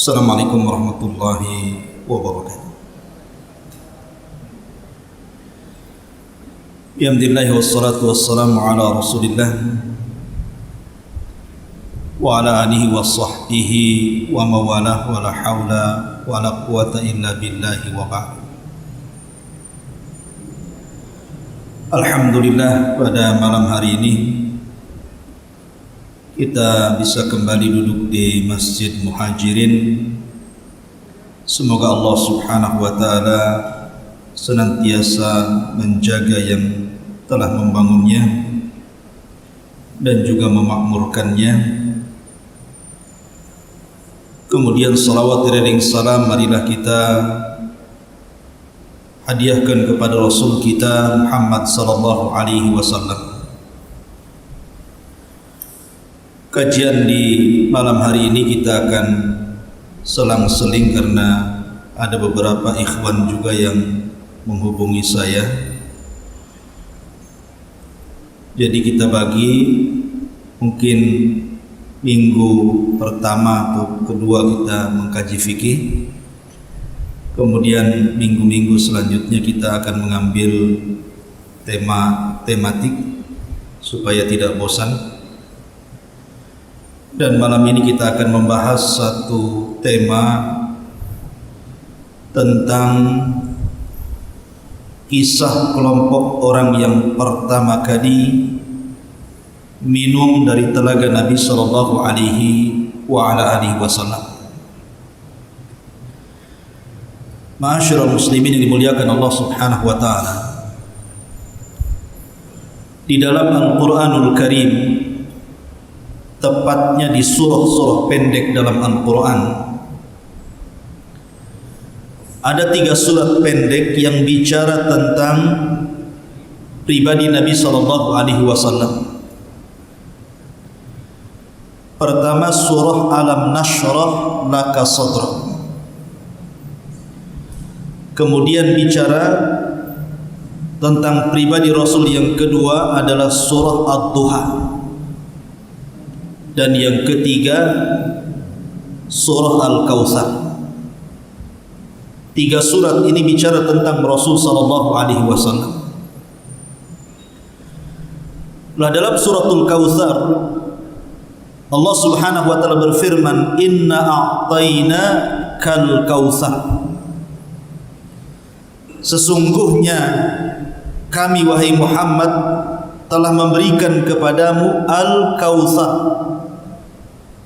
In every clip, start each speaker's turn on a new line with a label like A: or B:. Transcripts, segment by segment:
A: Assalamualaikum warahmatullahi wabarakatuh. Alhamdulillah wassalatu wassalamu ala Rasulillah wa ala alihi wa sahbihi wa mawalah wa la hawla wa la quwata illa billahi wa ba'd. Alhamdulillah, pada malam hari ini kita bisa kembali duduk di Masjid Muhajirin. Semoga Allah Subhanahu wa taala senantiasa menjaga yang telah membangunnya dan juga memakmurkannya. Kemudian salawat dan salam marilah kita hadiahkan kepada Rasul kita Muhammad sallallahu alaihi wasallam. Kajian di malam hari ini kita akan selang-seling karena ada beberapa ikhwan juga yang menghubungi saya. Jadi kita bagi mungkin minggu pertama atau kedua kita mengkaji fikih. Kemudian minggu-minggu selanjutnya kita akan mengambil tematik supaya tidak bosan. Dan malam ini kita akan membahas satu tema tentang kisah kelompok orang yang pertama kali minum dari telaga Nabi sallallahu alaihi wasallam. Ma'asyiral muslimin yang dimuliakan Allah Subhanahu wa taala. Di dalam Al-Qur'anul Karim, tepatnya di surah-surah pendek dalam Al-Quran, ada 3 surat pendek yang bicara tentang pribadi Nabi SAW. Pertama surah Alam Nashrah Laka Sadrak. Kemudian bicara tentang pribadi Rasul yang kedua adalah surah Ad-Duha. Dan yang ketiga surah Al-Kautsar. 3 surat ini bicara tentang Rasul sallallahu alaihi wasallam. Nah, dalam suratul Kautsar Allah Subhanahu wa taala berfirman, "Inna a'tayna kal kautsar." Sesungguhnya kami wahai Muhammad telah memberikan kepadamu Al-Kautsar,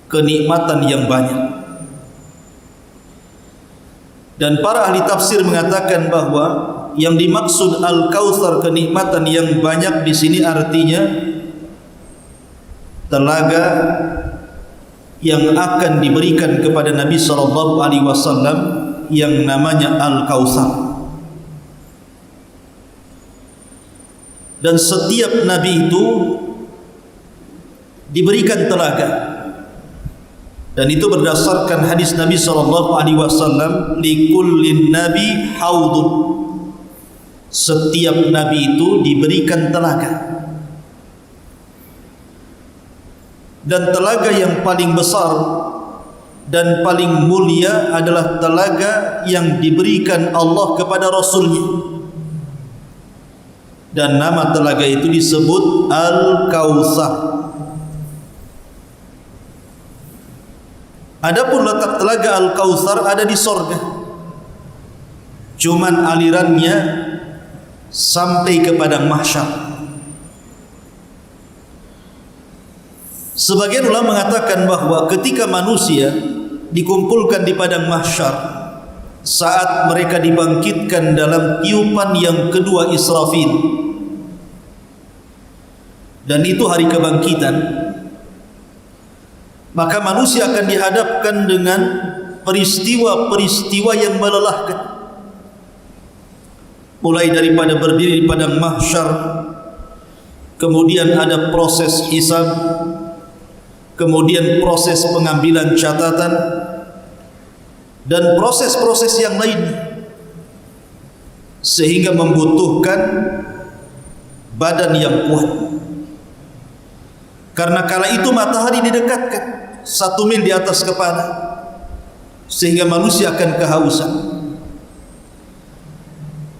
A: kenikmatan yang banyak. Dan para ahli tafsir mengatakan bahwa yang dimaksud Al-Kautsar, kenikmatan yang banyak, di sini artinya telaga yang akan diberikan kepada Nabi sallallahu alaihi wasallam yang namanya Al-Kautsar. Dan setiap nabi itu diberikan telaga. Dan itu berdasarkan hadis Nabi sallallahu alaihi wasallam, likullin nabi haudun. Setiap nabi itu diberikan telaga. Dan telaga yang paling besar dan paling mulia adalah telaga yang diberikan Allah kepada Rasulnya. Dan nama telaga itu disebut Al-Kautsar. Adapun letak telaga Al-Kautsar ada di sorga. Cuman alirannya sampai ke padang mahsyar. Sebagian ulama mengatakan bahwa ketika manusia dikumpulkan di padang mahsyar, saat mereka dibangkitkan dalam tiupan yang kedua Israfil, dan itu hari kebangkitan, maka manusia akan dihadapkan dengan peristiwa-peristiwa yang melelahkan. Mulai daripada berdiri di padang mahsyar, kemudian ada proses hisab, kemudian proses pengambilan catatan, dan proses-proses yang lain, sehingga membutuhkan badan yang kuat. Karena kala itu matahari didekatkan 1 mil di atas kepala. sehingga manusia akan kehausan.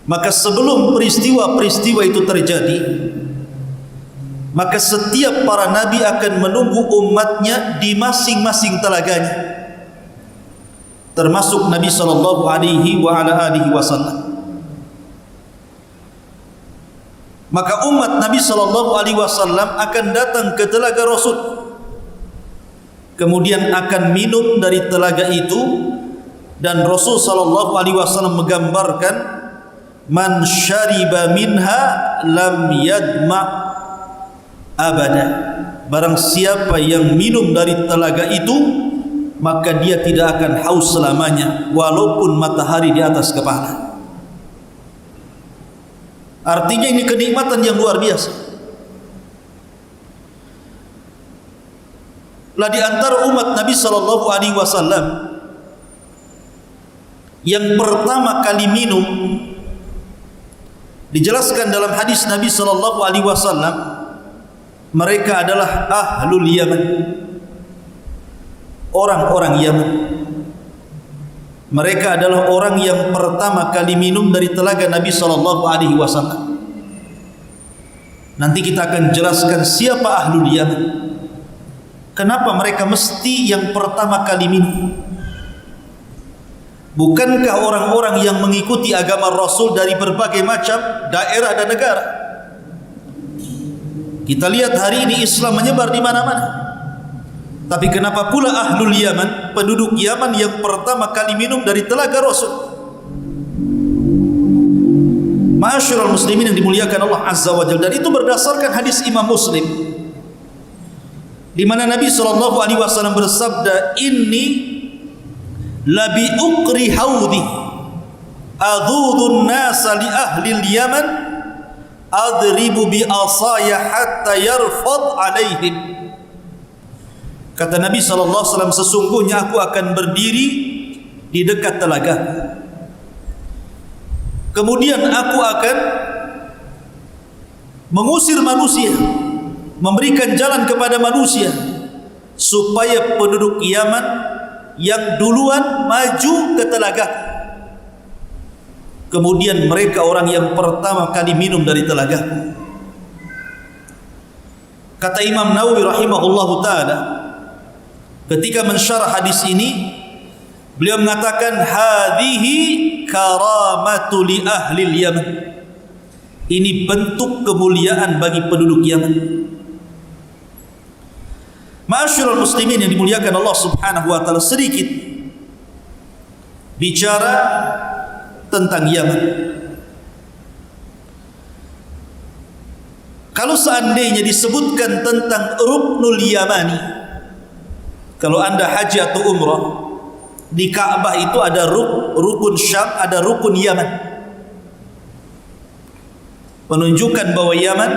A: Maka sebelum peristiwa-peristiwa itu terjadi, maka setiap para nabi akan menunggu umatnya di masing-masing telaganya, termasuk Nabi sallallahu alaihi wasallam. Maka umat Nabi sallallahu alaihi wasallam akan datang ke telaga Rasul, kemudian akan minum dari telaga itu, dan Rasul sallallahu alaihi wasallam menggambarkan, man syariba minha lam yadma abada. Barang siapa yang minum dari telaga itu, maka dia tidak akan haus selamanya, walaupun matahari di atas kepala. Artinya ini kenikmatan yang luar biasa. Lah di antara umat Nabi sallallahu alaihi wasallam yang pertama kali minum, dijelaskan dalam hadis Nabi sallallahu alaihi wasallam, mereka adalah ahlul Yaman, orang-orang Yaman. Mereka adalah orang yang pertama kali minum dari telaga Nabi sallallahu alaihi wasallam. Nanti kita akan jelaskan siapa ahlul Yaman, kenapa mereka mesti yang pertama kali minum. Bukankah orang-orang yang mengikuti agama Rasul dari berbagai macam daerah dan negara? Kita lihat hari ini Islam menyebar di mana-mana. Tapi kenapa pula ahlul Yaman, penduduk Yaman yang pertama kali minum dari telaga Rasul? Ma'asyiral muslimin yang dimuliakan Allah Azza wa Jalla, dan itu berdasarkan hadis Imam Muslim, di mana Nabi sallallahu alaihi wasallam bersabda, inni labi ukri haudi adudun nasa li ahli Yaman adribu bi asaya hatta yarfad alaihim. Kata Nabi SAW, sesungguhnya aku akan berdiri di dekat telaga, kemudian aku akan mengusir manusia, memberikan jalan kepada manusia, supaya penduduk Yaman yang duluan maju ke telaga. Kemudian mereka orang yang pertama kali minum dari telaga. Kata Imam Nawawi rahimahullahu ta'ala, ketika mensyarah hadis ini, beliau mengatakan, hadhihi karamatu li ahli Yaman. Ini bentuk kemuliaan bagi penduduk Yaman. Ma'asyiral muslimin yang dimuliakan Allah Subhanahu wa taala, sedikit bicara tentang Yaman. Kalau seandainya disebutkan tentang Ruknul Yamani, kalau Anda haji atau umrah, di Ka'bah itu ada rukun Syam, ada rukun Yaman, menunjukkan bahwa Yaman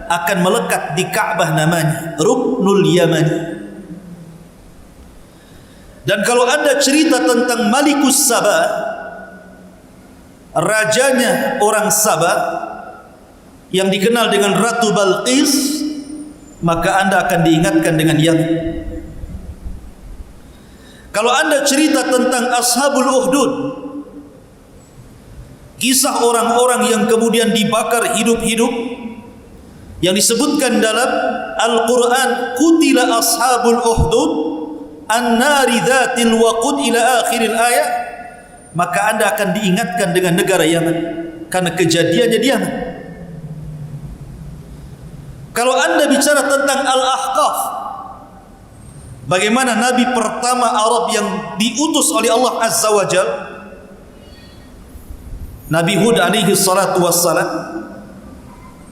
A: akan melekat di Ka'bah, namanya Ruknul Yamani. Dan kalau Anda cerita tentang Malikus Saba, rajanya orang Saba yang dikenal dengan Ratu Balqis, maka Anda akan diingatkan dengan Yaman. Kalau Anda cerita tentang Ashabul Uhdud, kisah orang-orang yang kemudian dibakar hidup-hidup, yang disebutkan dalam Al-Quran, Qutila ashabul uhdud an-nari dhatil waqud ila akhiril ayat, maka Anda akan diingatkan dengan negara Yaman, karena kejadiannya di Yaman. Kalau Anda bicara tentang Al-Ahqaf, bagaimana Nabi pertama Arab yang diutus oleh Allah Azza wa Jalla, Nabi Hud alaihi salatu wassalam,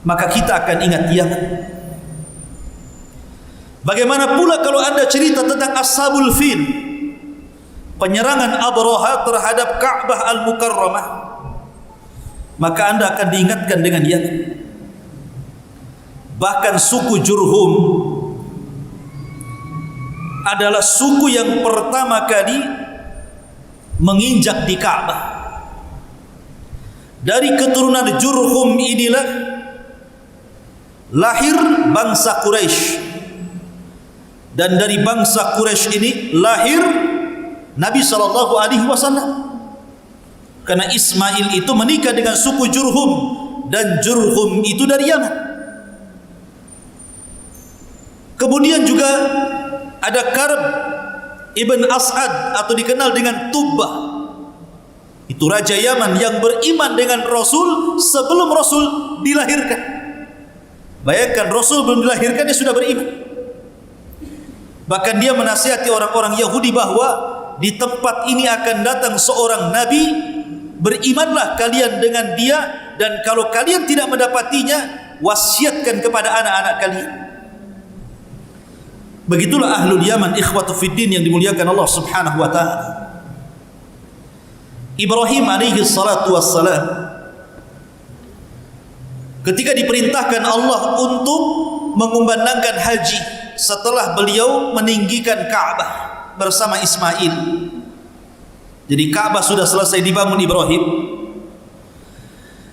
A: maka kita akan ingat Yaman. Bagaimana pula kalau Anda cerita tentang Ashabul Fil, penyerangan Abraha terhadap Ka'bah Al-Mukarramah, maka Anda akan diingatkan dengan Yaman. Bahkan suku Jurhum adalah suku yang pertama kali menginjak di Ka'bah. Dari keturunan Jurhum inilah lahir bangsa Quraisy, dan dari bangsa Quraisy ini lahir Nabi SAW. Karena Ismail itu menikah dengan suku Jurhum, dan Jurhum itu dari Yaman. Kemudian juga ada Karb ibn As'ad atau dikenal dengan Tubbah. Itu raja Yaman yang beriman dengan Rasul sebelum Rasul dilahirkan. Bayangkan, Rasul belum dilahirkan dia sudah beriman. Bahkan dia menasihati orang-orang Yahudi bahwa di tempat ini akan datang seorang nabi, berimanlah kalian dengan dia, dan kalau kalian tidak mendapatinya, wasiatkan kepada anak-anak kalian. Begitulah ahlul Yaman, ikhwatu fiddin yang dimuliakan Allah Subhanahu wa taala. Ibrahim alaihi salatu wassalam ketika diperintahkan Allah untuk mengumandangkan haji setelah beliau meninggikan Ka'bah bersama Ismail. Jadi Ka'bah sudah selesai dibangun Ibrahim.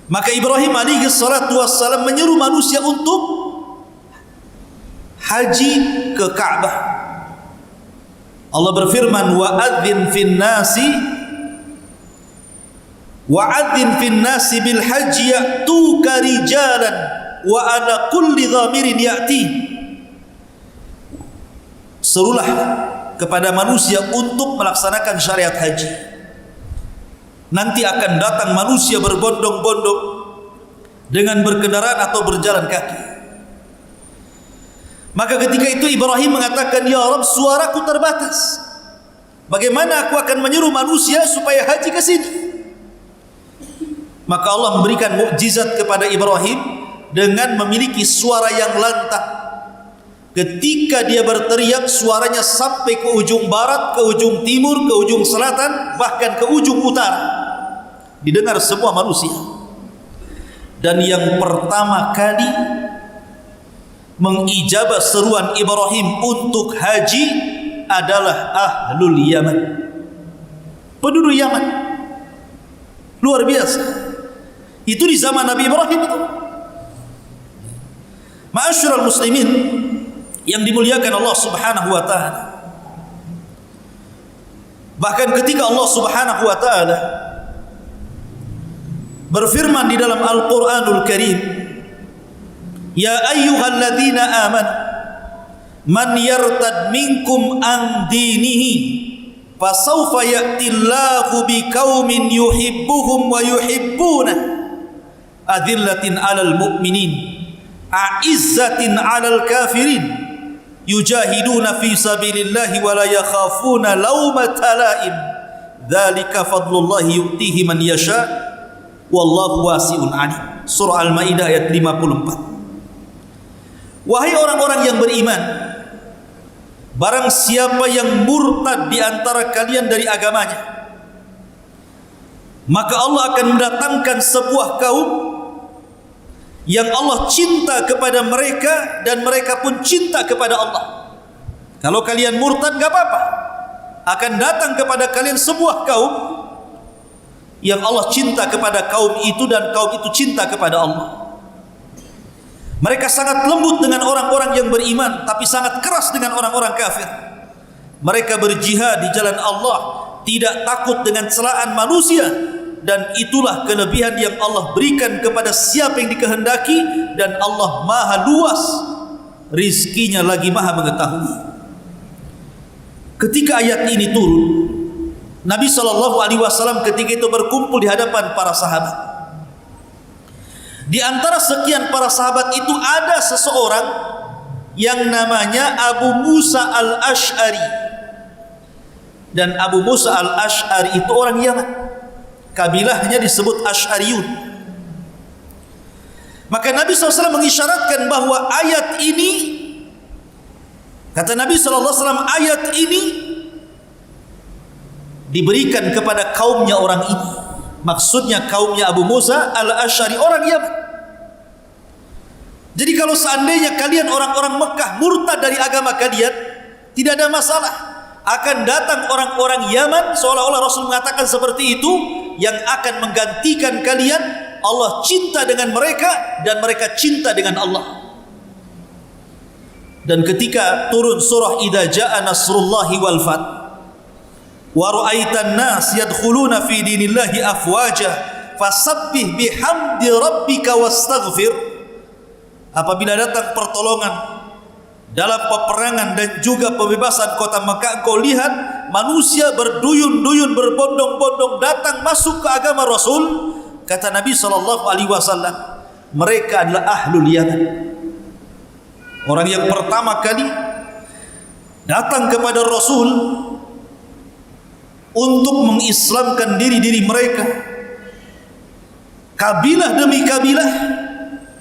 A: Maka Ibrahim alaihi salatu wassalam menyeru manusia untuk haji ke Ka'bah. Allah berfirman, wa'adzin fin nasi bil haji ya'tuka rijalan wa ala kulli dhamirin ya'ti. Serulah kepada manusia untuk melaksanakan syariat haji. Nanti akan datang manusia berbondong-bondong dengan berkendaraan atau berjalan kaki. Maka ketika itu Ibrahim mengatakan, ya Rabb, suaraku terbatas. Bagaimana aku akan menyuruh manusia supaya haji ke sini? Maka Allah memberikan mukjizat kepada Ibrahim dengan memiliki suara yang lantang. Ketika dia berteriak, suaranya sampai ke ujung barat, ke ujung timur, ke ujung selatan, bahkan ke ujung utara. Didengar semua manusia. Dan yang pertama kali mengijabah seruan Ibrahim untuk haji adalah ahlul Yaman, penduduk Yaman. Luar biasa. Itu di zaman Nabi Ibrahim itu. Ma'asyiral muslimin yang dimuliakan Allah Subhanahu wa taala. Bahkan ketika Allah Subhanahu wa taala berfirman di dalam Al-Qur'anul Karim, ya ayyuhalladzina amanu man yartad minkum an dinihi fasawfa ya'tillahu biqaumin yuhibbuhum wa yuhibbunah adillatin 'alal mu'minin a'izzatin 'alal kafirin yujahiduna fi sabilillahi wa la yakhafuna lawmata la'im dzalika fadlullahi yu'tihi man yasha wallahu wasi'un 'alim. Surah Al-Maidah ayat 54. Wahai orang-orang yang beriman, barang siapa yang murtad di antara kalian dari agamanya, maka Allah akan mendatangkan sebuah kaum yang Allah cinta kepada mereka dan mereka pun cinta kepada Allah. Kalau kalian murtad gak apa-apa, akan datang kepada kalian sebuah kaum yang Allah cinta kepada kaum itu dan kaum itu cinta kepada Allah. Mereka sangat lembut dengan orang-orang yang beriman, tapi sangat keras dengan orang-orang kafir. Mereka berjihad di jalan Allah, tidak takut dengan celaan manusia, dan itulah kelebihan yang Allah berikan kepada siapa yang dikehendaki, dan Allah maha luas rizkinya lagi maha mengetahui. Ketika ayat ini turun, Nabi SAW ketika itu berkumpul di hadapan para sahabat. Di antara sekian para sahabat itu ada seseorang yang namanya Abu Musa al-Ash'ari. Dan Abu Musa al-Ash'ari itu orang Yaman. Kabilahnya disebut Ash'ariyun. Maka Nabi SAW mengisyaratkan bahwa ayat ini, kata Nabi SAW, ayat ini diberikan kepada kaumnya orang ini. Maksudnya kaumnya Abu Musa al-Ash'ari, orang Yaman. Jadi kalau seandainya kalian orang-orang Mekah murtad dari agama kalian, tidak ada masalah. Akan datang orang-orang Yaman, seolah-olah Rasul mengatakan seperti itu, yang akan menggantikan kalian. Allah cinta dengan mereka dan mereka cinta dengan Allah. Dan ketika turun surah Idza Jaa Nasrullahi wal Fath, wa ra'aitan nas yadkhuluna fi dinillahi afwaja fasabbih bihamdi rabbika wastaghfir. Apabila datang pertolongan dalam peperangan dan juga pembebasan kota Mekah, engkau lihat manusia berduyun-duyun, berbondong-bondong datang masuk ke agama Rasul. Kata Nabi SAW, mereka adalah ahlul Yaman, orang yang pertama kali datang kepada Rasul untuk mengislamkan diri-diri mereka. Kabilah demi kabilah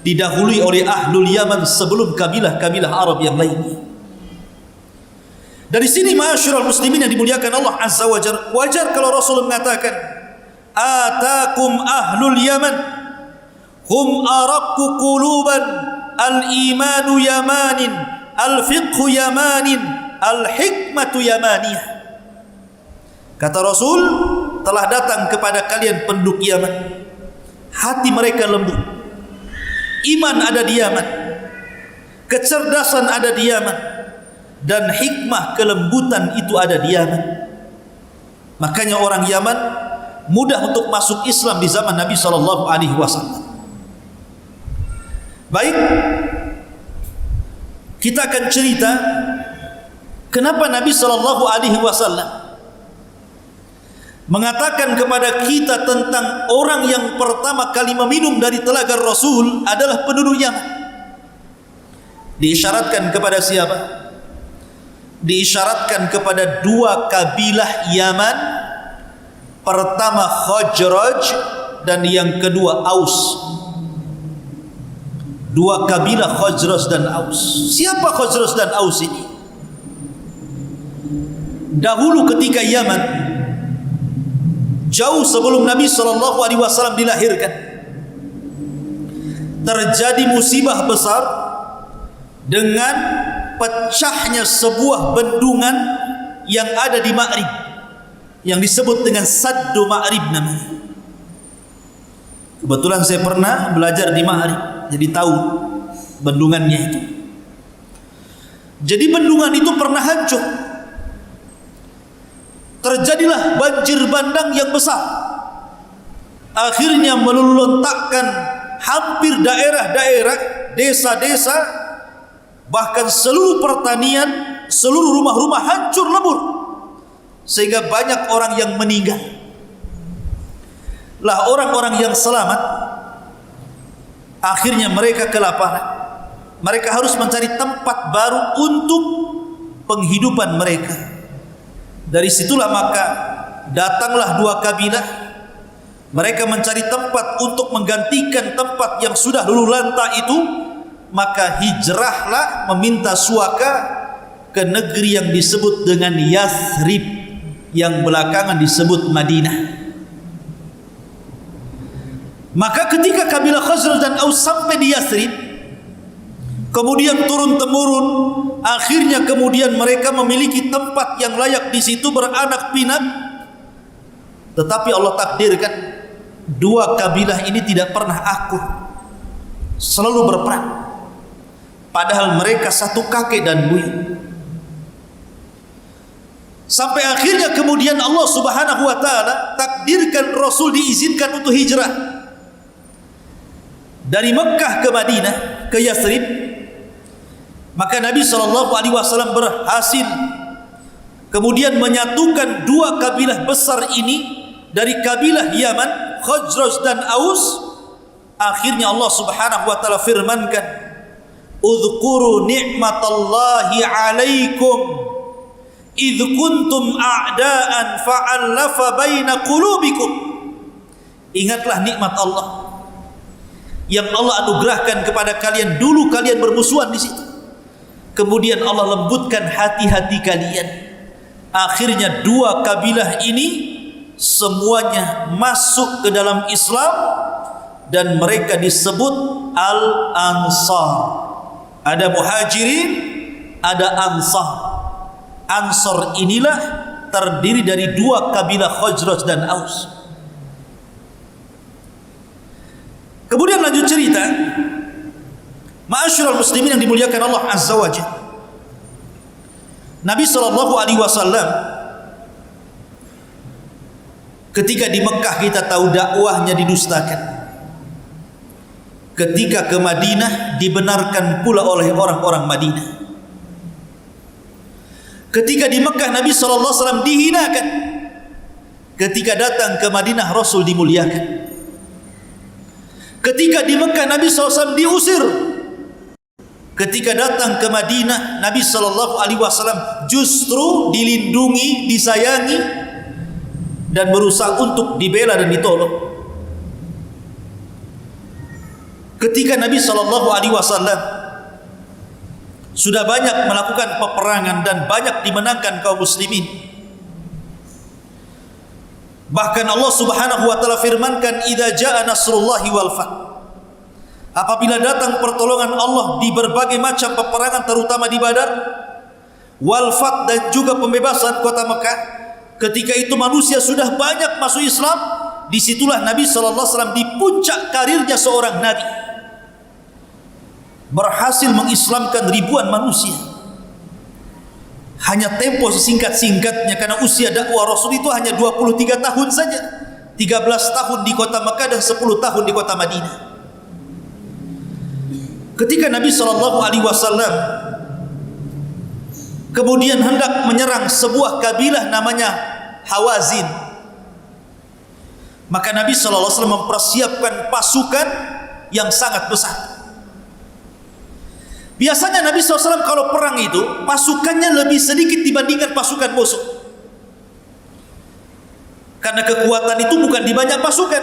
A: didahului oleh ahlul Yaman sebelum kabilah-kabilah Arab yang lainnya. Dari sini ma'asyiral muslimin yang dimuliakan Allah Azza wa Jalla, wajar kalau Rasul mengatakan atakum ahlul Yaman hum araqqu quluban, al-imanu yamanin, al-fiqhu yamanin, al-hikmatu yamaniyah. Kata Rasul, telah datang kepada kalian penduduk Yaman, hati mereka lembut, iman ada di Yaman, kecerdasan ada di Yaman, dan hikmah kelembutan itu ada di Yaman. Makanya orang Yaman mudah untuk masuk Islam di zaman Nabi SAW. Baik, kita akan cerita kenapa Nabi SAW mengatakan kepada kita tentang orang yang pertama kali meminum dari telaga Rasul adalah penduduk Yaman. Diisyaratkan kepada siapa? Diisyaratkan kepada dua kabilah Yaman. Pertama Khazraj dan yang kedua Aus. Dua kabilah Khazraj dan Aus. Siapa Khazraj dan Aus ini? Dahulu ketika Yaman, jauh sebelum Nabi SAW dilahirkan, terjadi musibah besar dengan pecahnya sebuah bendungan yang ada di Ma'rib, yang disebut dengan Saddu Ma'rib namanya. Kebetulan saya pernah belajar di Ma'rib, jadi tahu bendungannya itu. Jadi bendungan itu pernah hancur. Terjadilah banjir bandang yang besar, akhirnya meluluntakkan hampir daerah-daerah, desa-desa, bahkan seluruh pertanian, seluruh rumah-rumah hancur lebur, sehingga banyak orang yang meninggal. Lah orang-orang yang selamat, akhirnya mereka kelaparan. Mereka harus mencari tempat baru untuk penghidupan mereka. Dari situlah maka datanglah dua kabilah. Mereka mencari tempat untuk menggantikan tempat yang sudah luluh lantah itu. Maka hijrahlah meminta suaka ke negeri yang disebut dengan Yathrib, yang belakangan disebut Madinah. Maka ketika kabilah Khazraj dan Aus sampai di Yathrib, kemudian turun-temurun, akhirnya kemudian mereka memiliki tempat yang layak di situ beranak pinak. Tetapi Allah takdirkan dua kabilah ini tidak pernah akur, selalu berperang, padahal mereka satu kakek dan buyut. Sampai akhirnya kemudian Allah Subhanahu wa taala takdirkan Rasul diizinkan untuk hijrah dari Mekah ke Madinah, ke Yathrib. Maka Nabi SAW berhasil kemudian menyatukan dua kabilah besar ini dari kabilah Yaman, Khazraj dan Aus. Akhirnya Allah Subhanahu wa taala firmankan, "Udhkuru ni'matallahi 'alaikum idh kuntum a'daan fa'allafa baina qulubikum." Ingatlah nikmat Allah yang Allah anugerahkan kepada kalian. Dulu kalian bermusuhan di situ, kemudian Allah lembutkan hati-hati kalian. Akhirnya dua kabilah ini semuanya masuk ke dalam Islam dan mereka disebut Al-Ansar. Ada Muhajirin, ada Ansar. Ansar inilah terdiri dari dua kabilah Khazraj dan Aus. Kemudian lanjut cerita, ma'asyiral muslimin yang dimuliakan Allah Azza wa Jalla. Nabi SAW Ketika di Mekah kita tahu dakwahnya didustakan. Ketika ke Madinah dibenarkan pula oleh orang-orang Madinah. Ketika di Mekah Nabi SAW dihinakan. Ketika datang ke Madinah Rasul dimuliakan. Ketika di Mekah Nabi SAW diusir. Ketika datang ke Madinah Nabi SAW justru dilindungi, disayangi, dan berusaha untuk dibela dan ditolong. Ketika Nabi SAW sudah banyak melakukan peperangan dan banyak dimenangkan kaum muslimin, bahkan Allah Subhanahu wa taala firmankan, "Idza jaa nasrullahi wal fath." Apabila datang pertolongan Allah di berbagai macam peperangan, terutama di Badar, wal fath, dan juga pembebasan kota Mekah, ketika itu manusia sudah banyak masuk Islam. Disitulah Nabi SAW di puncak karirnya seorang nabi, berhasil mengislamkan ribuan manusia. Hanya tempo sesingkat-singkatnya, karena usia dakwah Rasul itu hanya 23 tahun saja. 13 tahun di kota Mekah dan 10 tahun di kota Madinah. Ketika Nabi SAW kemudian hendak menyerang sebuah kabilah namanya Hawazin, maka Nabi SAW mempersiapkan pasukan yang sangat besar. Biasanya Nabi SAW kalau perang itu pasukannya lebih sedikit dibandingkan pasukan musuh, karena kekuatan itu bukan di banyak pasukan,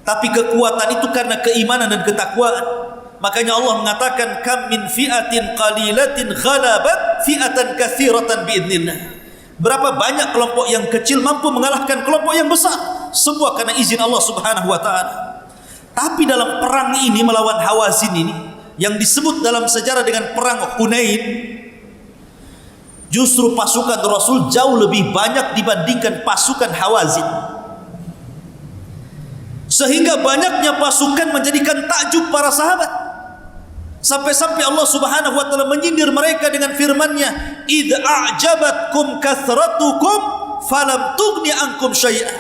A: tapi kekuatan itu karena keimanan dan ketakwaan. Makanya Allah mengatakan, kam min fi'atin qalilatin ghalabat fi'atan katsiratan biidznillah. Berapa banyak kelompok yang kecil mampu mengalahkan kelompok yang besar, semua karena izin Allah Subhanahu wa taala. Tapi dalam perang ini melawan Hawazin ini, yang disebut dalam sejarah dengan perang Hunain, justru pasukan Rasul jauh lebih banyak dibandingkan pasukan Hawazin. Sehingga banyaknya pasukan menjadikan takjub para sahabat. Sampai-sampai Allah Subhanahu wa taala menyindir mereka dengan firman-Nya, "Idz a'jabatkum kathratukum falam tughni ankum syai'a."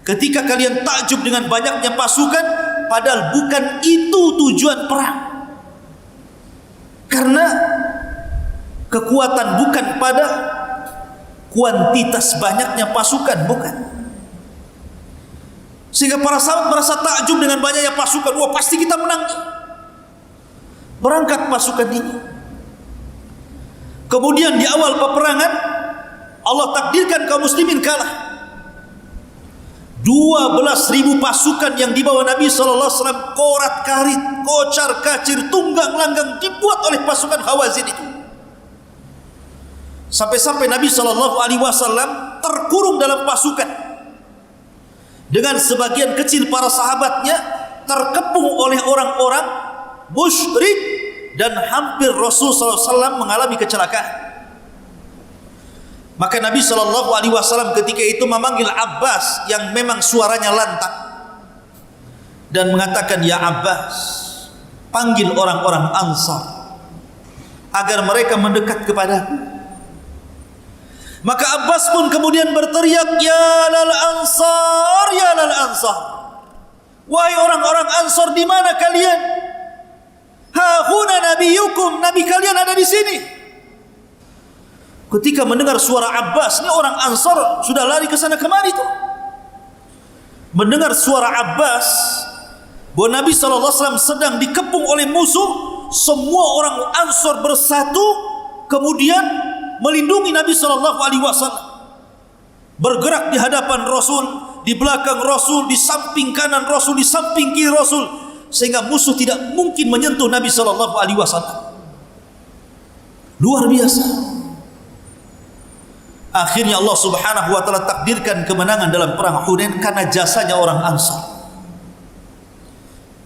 A: Ketika kalian takjub dengan banyaknya pasukan, padahal bukan itu tujuan perang. Karena kekuatan bukan pada kuantitas banyaknya pasukan, bukan. Sehingga para sahabat merasa takjub dengan banyaknya pasukan. Wah, pasti kita menang. Berangkat pasukan ini. Kemudian di awal peperangan Allah takdirkan kaum muslimin kalah. 12.000 pasukan yang dibawa Nabi SAW, korat karit, kocar kacir, tunggang langgang, dibuat oleh pasukan Hawazin itu. Sampai-sampai Nabi SAW terkurung dalam pasukan, dengan sebagian kecil para sahabatnya terkepung oleh orang-orang musyrik, dan hampir Rasulullah SAW mengalami kecelakaan. Maka Nabi SAW ketika itu memanggil Abbas yang memang suaranya lantang, dan mengatakan, "Ya Abbas, panggil orang-orang Ansar agar mereka mendekat kepadaku." Maka Abbas pun kemudian berteriak, "Ya lal Ansar, ya lal Ansar, wahai orang-orang Ansar, di mana kalian? Hahuna nabiyukum, nabi kalian ada di sini." Ketika mendengar suara Abbas, ini orang Ansar sudah lari ke sana kemari tuh. Mendengar suara Abbas bahwa Nabi SAW sedang dikepung oleh musuh, semua orang Ansar bersatu kemudian melindungi Nabi SAW. Bergerak di hadapan Rasul, di belakang Rasul, di samping kanan Rasul, di samping kiri Rasul, sehingga musuh tidak mungkin menyentuh Nabi SAW. Luar biasa. Akhirnya Allah Subhanahu wa taala takdirkan kemenangan dalam perang Hunain karena jasanya orang Ansar.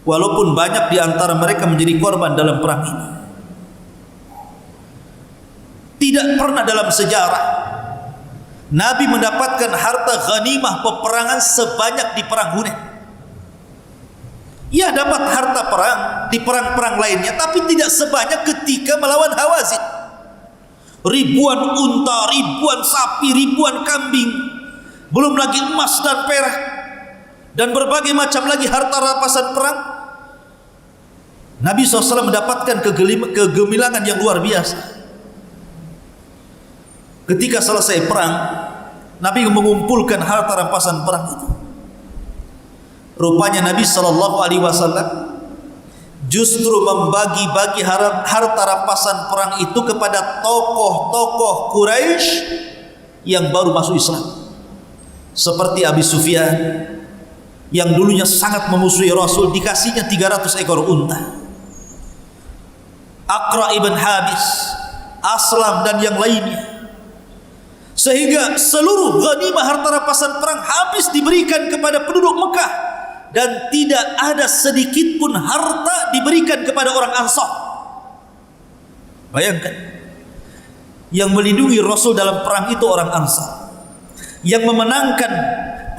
A: Walaupun banyak di antara mereka menjadi korban dalam perang ini. Tidak pernah dalam sejarah Nabi mendapatkan harta ghanimah peperangan sebanyak di perang Hunain. Ia dapat harta perang di perang-perang lainnya, tapi tidak sebanyak ketika melawan Hawazin. Ribuan unta, ribuan sapi, ribuan kambing. belum lagi emas dan perak, dan berbagai macam lagi harta rampasan perang. Nabi SAW mendapatkan kegemilangan yang luar biasa. Ketika selesai perang, Nabi mengumpulkan harta rampasan perang itu. Rupanya Nabi SAW justru membagi-bagi harta rampasan perang itu kepada tokoh-tokoh Quraisy yang baru masuk Islam, seperti Abi Sufyan yang dulunya sangat memusuhi Rasul, dikasihnya 300 ekor unta. Aqra ibn Habis, Aslam dan yang lainnya, sehingga seluruh ghanimah harta rampasan perang habis diberikan kepada penduduk Mekah, dan tidak ada sedikit pun harta diberikan kepada orang Ansar. Bayangkan, yang melindungi Rasul dalam perang itu orang Ansar, yang memenangkan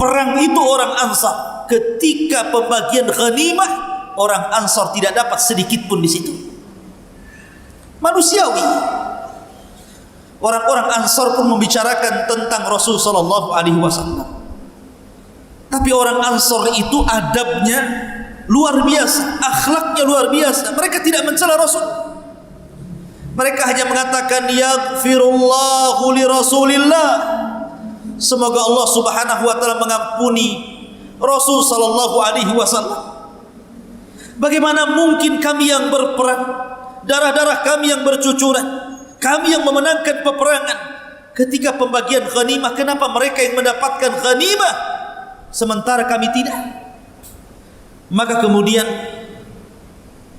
A: perang itu orang Ansar. Ketika pembagian ghanimah, orang Ansar tidak dapat sedikit pun di situ. Manusiawi. Orang-orang Ansar pun membicarakan tentang Rasul sallallahu alaihi wasallam. Tapi orang Ansar itu adabnya luar biasa, akhlaknya luar biasa. Mereka tidak mencela Rasul. Mereka hanya mengatakan yaghfirullahu li Rasulillah. Semoga Allah Subhanahu wa taala mengampuni Rasul sallallahu alaihi wasallam. Bagaimana mungkin kami yang berperang, darah-darah kami yang bercucuran, kami yang memenangkan peperangan, ketika pembagian ghanimah, kenapa mereka yang mendapatkan ghanimah sementara kami tidak? Maka kemudian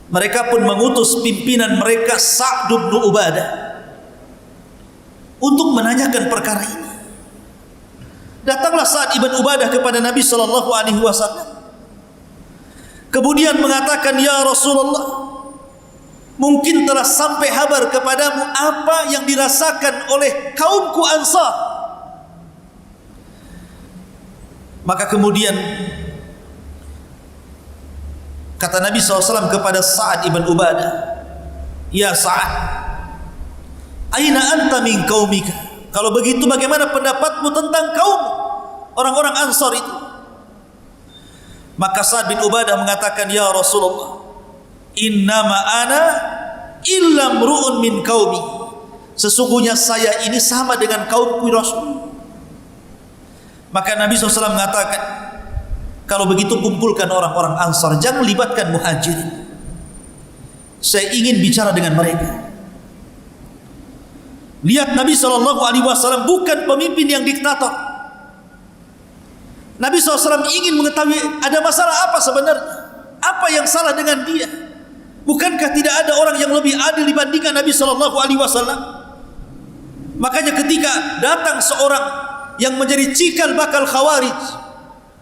A: mereka pun mengutus pimpinan mereka, Sa'd bin Ubadah, untuk menanyakan perkara ini. Datanglah Sa'd ibn Ubadah kepada Nabi sallallahu alaihi wasallam, kemudian mengatakan, ya Rasulullah, mungkin telah sampai kabar kepadamu apa yang dirasakan oleh kaumku Ansar. Maka kemudian kata Nabi SAW kepada Sa'd ibn Ubadah, ya Sa'd, aina anta min qaumika? Kalau begitu bagaimana pendapatmu tentang kaum orang-orang Ansar itu? Maka Sa'd bin Ubadah mengatakan, ya Rasulullah, innama ana illa mru'un min qaumi. Sesungguhnya saya ini sama dengan kaumku Rasul. Maka Nabi SAW mengatakan, kalau begitu kumpulkan orang-orang Ansar, jangan libatkan Muhajirin. Saya ingin bicara dengan mereka. Lihat, Nabi SAW bukan pemimpin yang diktator. Nabi SAW ingin mengetahui ada masalah apa sebenarnya, apa yang salah dengan dia. Bukankah tidak ada orang yang lebih adil dibandingkan Nabi SAW? Makanya ketika datang seorang yang menjadi cikal bakal Khawarij,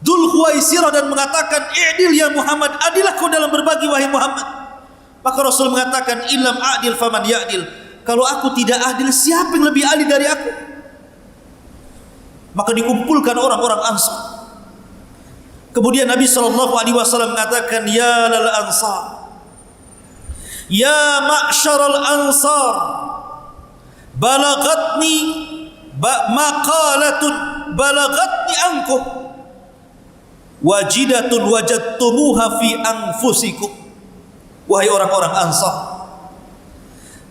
A: Dzul Khuwaisirah, dan mengatakan, i'dil ya Muhammad, adillah kau dalam berbagi wahai Muhammad. Maka Rasul mengatakan, illam a'dil faman ya'dil. Kalau aku tidak adil, siapa yang lebih adil dari aku? Maka dikumpulkan orang-orang Ansar. Kemudian Nabi SAW mengatakan, ya lal Ansar, ya ma'syaral Ansar, balagatni maqalatun balagatni ankum wajidatun wajadtumuha fi anfusikum. Wahai orang-orang Ansar,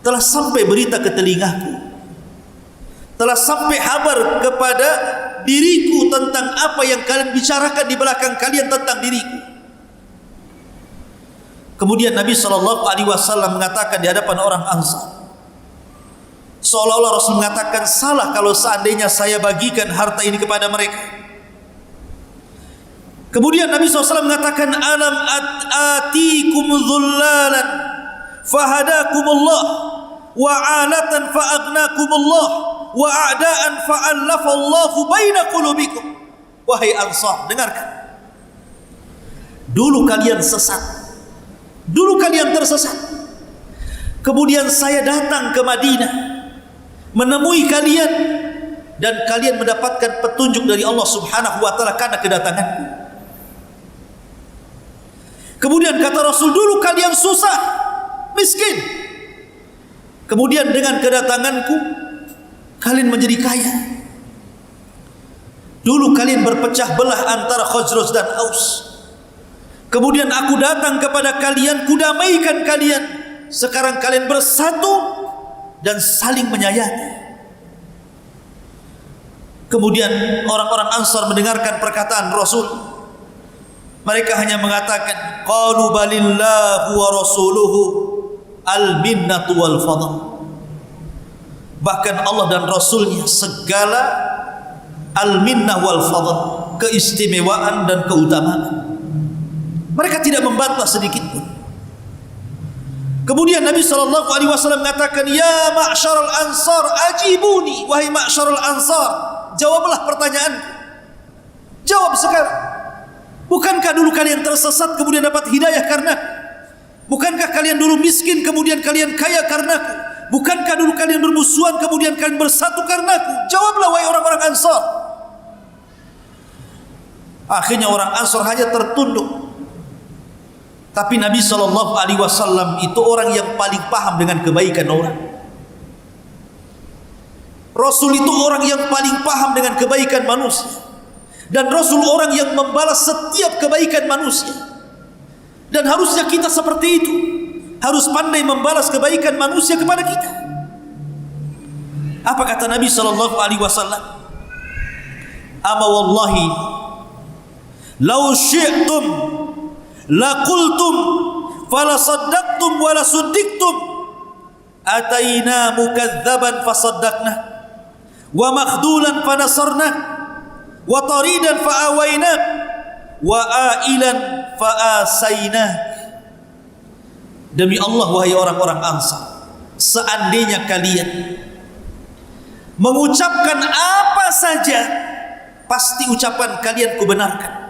A: telah sampai berita ke telingaku, telah sampai kabar kepada diriku tentang apa yang kalian bicarakan di belakang kalian tentang diriku. Kemudian Nabi SAW mengatakan di hadapan orang Ansar, seolah-olah Rasul mengatakan, salah kalau seandainya saya bagikan harta ini kepada mereka. Kemudian Nabi SAW mengatakan, alam atikum dhullalan fahadakumullah, wa alatan fa'agnakumullah, wa a'daan fa'allafallahu baina qulubikum. Wahai Ansar, dengarkan. Dulu kalian sesat, dulu kalian tersesat. Kemudian saya datang ke Madinah menemui kalian, dan kalian mendapatkan petunjuk dari Allah Subhanahu wa taala karena kedatanganku. Kemudian kata Rasul, dulu kalian susah, miskin. Kemudian dengan kedatanganku kalian menjadi kaya. Dulu kalian berpecah belah antara Khazraj dan Aus. Kemudian aku datang kepada kalian, kudamaikan kalian. Sekarang kalian bersatu dan saling menyayangi. Kemudian orang-orang Ansar mendengarkan perkataan Rasul. Mereka hanya mengatakan, qalu balillahu wa rasuluhu al-minnatu wal fadl. Bahkan Allah dan Rasulnya segala al-minnah wal fadl, keistimewaan dan keutamaan. Mereka tidak membantah sedikit pun. Kemudian Nabi SAW mengatakan, ya ma'syaral ansar ajibuni, wahai ma'syaral ansar, jawablah pertanyaanku. Jawab sekarang. Bukankah dulu kalian tersesat kemudian dapat hidayah karenaku? Bukankah kalian dulu miskin kemudian kalian kaya karenaku? Bukankah dulu kalian bermusuhan kemudian kalian bersatu karenaku? Jawablah wahai orang-orang Ansar. Akhirnya orang Ansar hanya tertunduk. Tapi Nabi SAW itu orang yang paling paham dengan kebaikan orang. Rasul itu orang yang paling paham dengan kebaikan manusia. Dan Rasul orang yang membalas setiap kebaikan manusia. Dan harusnya kita seperti itu. Harus pandai membalas kebaikan manusia kepada kita. Apa kata Nabi SAW? Ama wallahi law syi'tum laqultum fala saddaqtum wala suddiktum ataina mukadzaban fasaddaqna wa makhdulan fanasarna wa taridan fa'awaina wa ailan fa'asaina. Demi Allah wahai orang-orang Ansar, seandainya kalian mengucapkan apa saja, pasti ucapan kalian kubenarkan.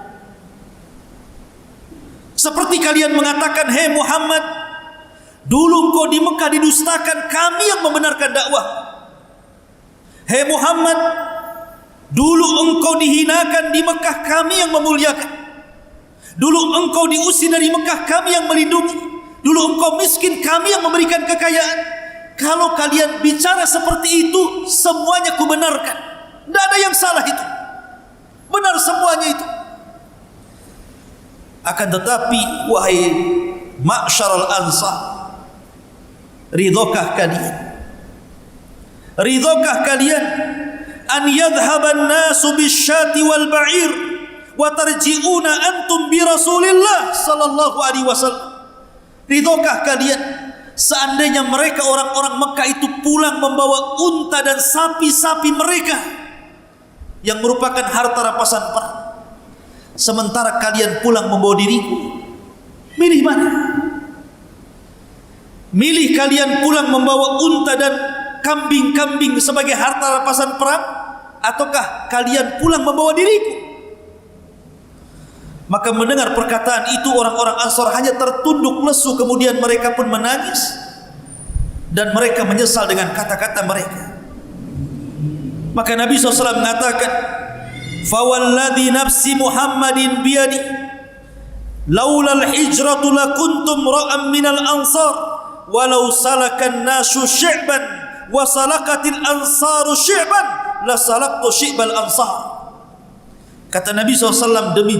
A: Seperti kalian mengatakan, hei Muhammad, dulu engkau di Mekah didustakan, kami yang membenarkan dakwah. Hei Muhammad, dulu engkau dihinakan di Mekah, kami yang memuliakan. Dulu engkau diusir dari Mekah, kami yang melindungi. Dulu engkau miskin, kami yang memberikan kekayaan. Kalau kalian bicara seperti itu, semuanya kubenarkan. Tidak ada yang salah itu. Benar semuanya itu. Akan tetapi wahai ma'syaral ansar, ridhokah kalian? Ridhokah kalian an yadhhaban nasu bisyati wal ba'ir wa tarji'una antum bi Rasulillah sallallahu alaihi wasallam? Ridhokah kalian seandainya mereka orang-orang Mekah itu pulang membawa unta dan sapi-sapi mereka yang merupakan harta rampasan perang, sementara kalian pulang membawa diriku? Milih mana? Milih kalian pulang membawa unta dan kambing-kambing sebagai harta rampasan perang, ataukah kalian pulang membawa diriku? Maka mendengar perkataan itu orang-orang Ansar hanya tertunduk lesu, kemudian mereka pun menangis dan mereka menyesal dengan kata-kata mereka. Maka Nabi SAW mengatakan, fawalladhi nafsi Muhammadin biyadi laulal hijratu lakuntum ra'am minal ansar walau salakan nasu syi'ban wa salakatil ansaru syi'ban la salaktu syi'bal ansar. Kata Nabi SAW, demi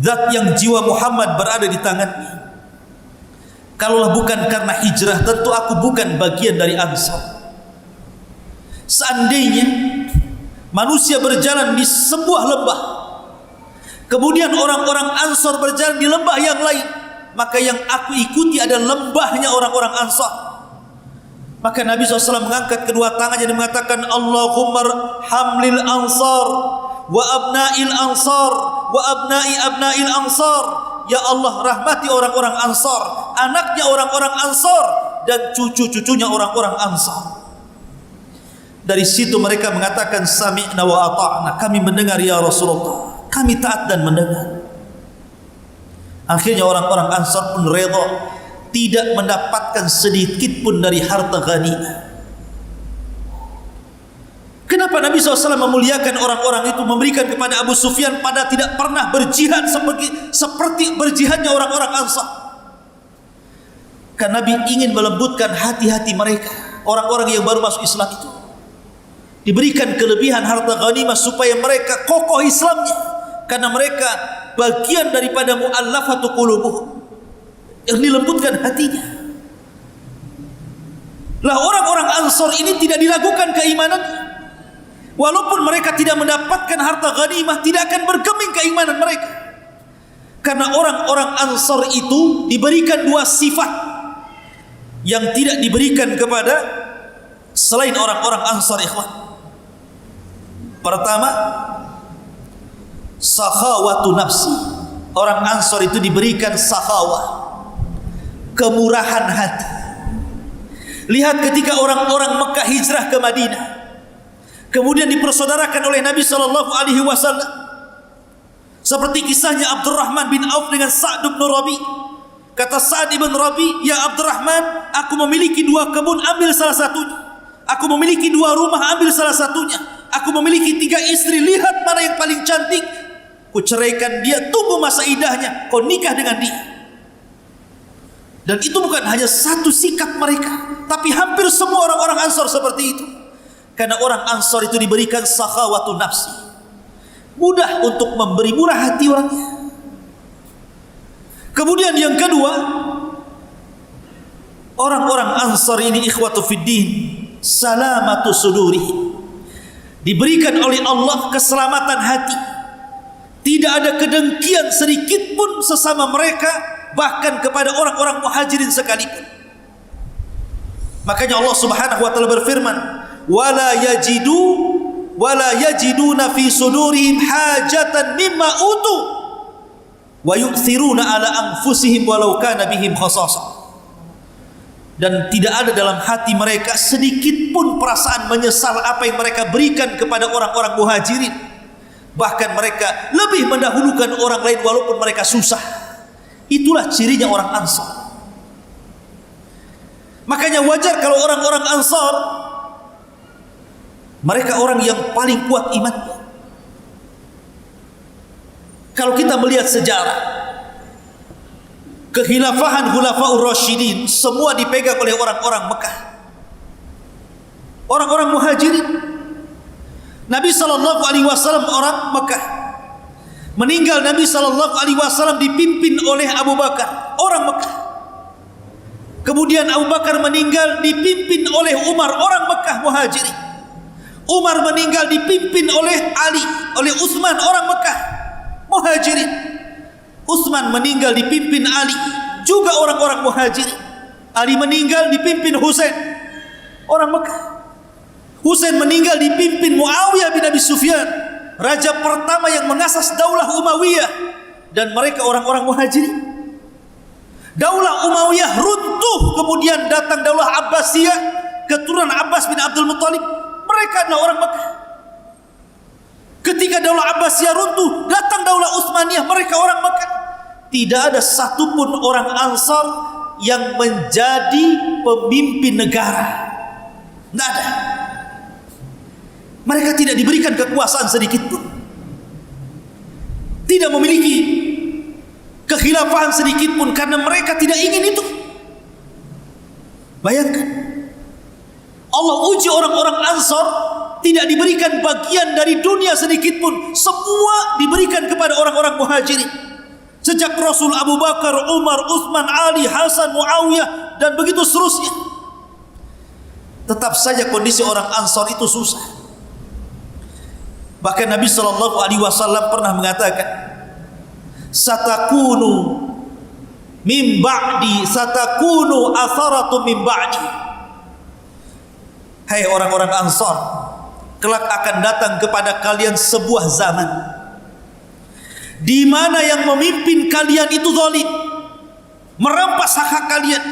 A: zat yang jiwa Muhammad berada di tangannya, kalaulah bukan karena hijrah, tentu aku bukan bagian dari Ansar. Seandainya manusia berjalan di sebuah lembah, kemudian orang-orang Ansar berjalan di lembah yang lain, maka yang aku ikuti adalah lembahnya orang-orang Ansar. Maka Nabi SAW mengangkat kedua tangannya dan mengatakan, Allahumma hamlil ansar wa abna'il ansar wa abna'i abna'il ansar. Ya Allah, rahmati orang-orang Ansar, anaknya orang-orang Ansar dan cucu-cucunya orang-orang Ansar. Dari situ mereka mengatakan, sami'na wa ata'na, kami mendengar ya Rasulullah, kami taat dan mendengar. Akhirnya orang-orang Ansar pun redha, tidak mendapatkan sedikit pun dari harta ghanimah. Kenapa Nabi SAW memuliakan orang-orang itu, memberikan kepada Abu Sufyan pada tidak pernah berjihad seperti berjihadnya orang-orang Ansar? Karena Nabi ingin melembutkan hati-hati mereka, orang-orang yang baru masuk Islam itu. diberikan kelebihan harta ghanimah supaya mereka kokoh Islamnya, karena mereka bagian daripada mu'allafatu qulubuh, yang dilembutkan hatinya. Lah orang-orang Ansor ini tidak diragukan keimanannya. Walaupun mereka tidak mendapatkan harta ghanimah, tidak akan bergeming keimanan mereka. Karena orang-orang Ansor itu diberikan dua sifat yang tidak diberikan kepada selain orang-orang Ansor, ikhwan. Pertama, sakhawatu nafsi. Orang Ansor itu diberikan sakhawah, kemurahan hati. Lihat ketika orang-orang Mekah hijrah ke Madinah, kemudian dipersaudarakan oleh Nabi SAW, seperti kisahnya Abdurrahman bin Auf dengan Sa'd bin Rabi. Kata Sa'd bin Rabi, "Ya Abdurrahman, aku memiliki dua kebun, ambil salah satunya. Aku memiliki dua rumah, ambil salah satunya. Aku memiliki 3 istri, lihat mana yang paling cantik. Ku ceraikan dia, tunggu masa idahnya, kau nikah dengan dia." Dan itu bukan hanya satu sikap mereka, tapi hampir semua orang-orang Ansor seperti itu. Karena orang Ansor itu diberikan sakhawatun nafsi, mudah untuk memberi, murah hati orangnya. Kemudian yang kedua, orang-orang Ansor ini ikhwatu fiddin, salamatu suduri, diberikan oleh Allah keselamatan hati. Tidak ada kedengkian sedikit pun sesama mereka, bahkan kepada orang-orang muhajirin sekalipun. Makanya Allah Subhanahu wa taala berfirman, wala yajiduna fi sudurihim hajatan mimma utu wa yu'thiruna ala anfusihim walau kana bihim khasasah. Dan tidak ada dalam hati mereka sedikit pun perasaan menyesal apa yang mereka berikan kepada orang-orang muhajirin. Bahkan mereka lebih mendahulukan orang lain walaupun mereka susah. Itulah cirinya orang Ansar. Makanya wajar kalau orang-orang Ansar, mereka orang yang paling kuat imannya. Kalau kita melihat sejarah, kekhilafahan Khulafaur Rasyidin semua dipegang oleh orang-orang Mekah, orang-orang muhajirin. Nabi SAW orang Mekah. Meninggal Nabi SAW dipimpin oleh Abu Bakar, orang Mekah. Kemudian Abu Bakar meninggal dipimpin oleh Umar, orang Mekah muhajirin. Umar meninggal dipimpin oleh Ali, oleh Utsman, orang Mekah muhajirin. Utsman meninggal dipimpin Ali, juga orang-orang muhajirin. Ali meninggal dipimpin Husain, orang Mekah. Husain meninggal dipimpin Muawiyah bin Abi Sufyan, raja pertama yang mengasas daulah Umayyah, dan mereka orang-orang muhajirin. Daulah Umayyah runtuh, kemudian datang daulah Abbasiyah, keturunan Abbas bin Abdul Muttalib. Mereka adalah orang Mekah. Ketika daulah Abbasiyah runtuh, datang daulah Utsmaniyah, mereka orang Mekah. Tidak ada satupun orang Ansar yang menjadi pemimpin negara. Tidak ada. Mereka tidak diberikan kekuasaan sedikit pun, tidak memiliki kekhilafahan sedikit pun, karena mereka tidak ingin itu. Bayangkan, Allah uji orang-orang Ansar, tidak diberikan bagian dari dunia sedikit pun, semua diberikan kepada orang-orang muhajirin. Sejak Rasul, Abu Bakar, Umar, Utsman, Ali, Hasan, Muawiyah, dan begitu seterusnya. Tetap saja kondisi orang Ansar itu susah. Bahkan Nabi SAW pernah mengatakan, satakunu min ba'di, satakunu atharatu min ba'di. Hai orang-orang Ansar, kelak akan datang kepada kalian sebuah zaman di mana yang memimpin kalian itu zalim, merampas hak kalian.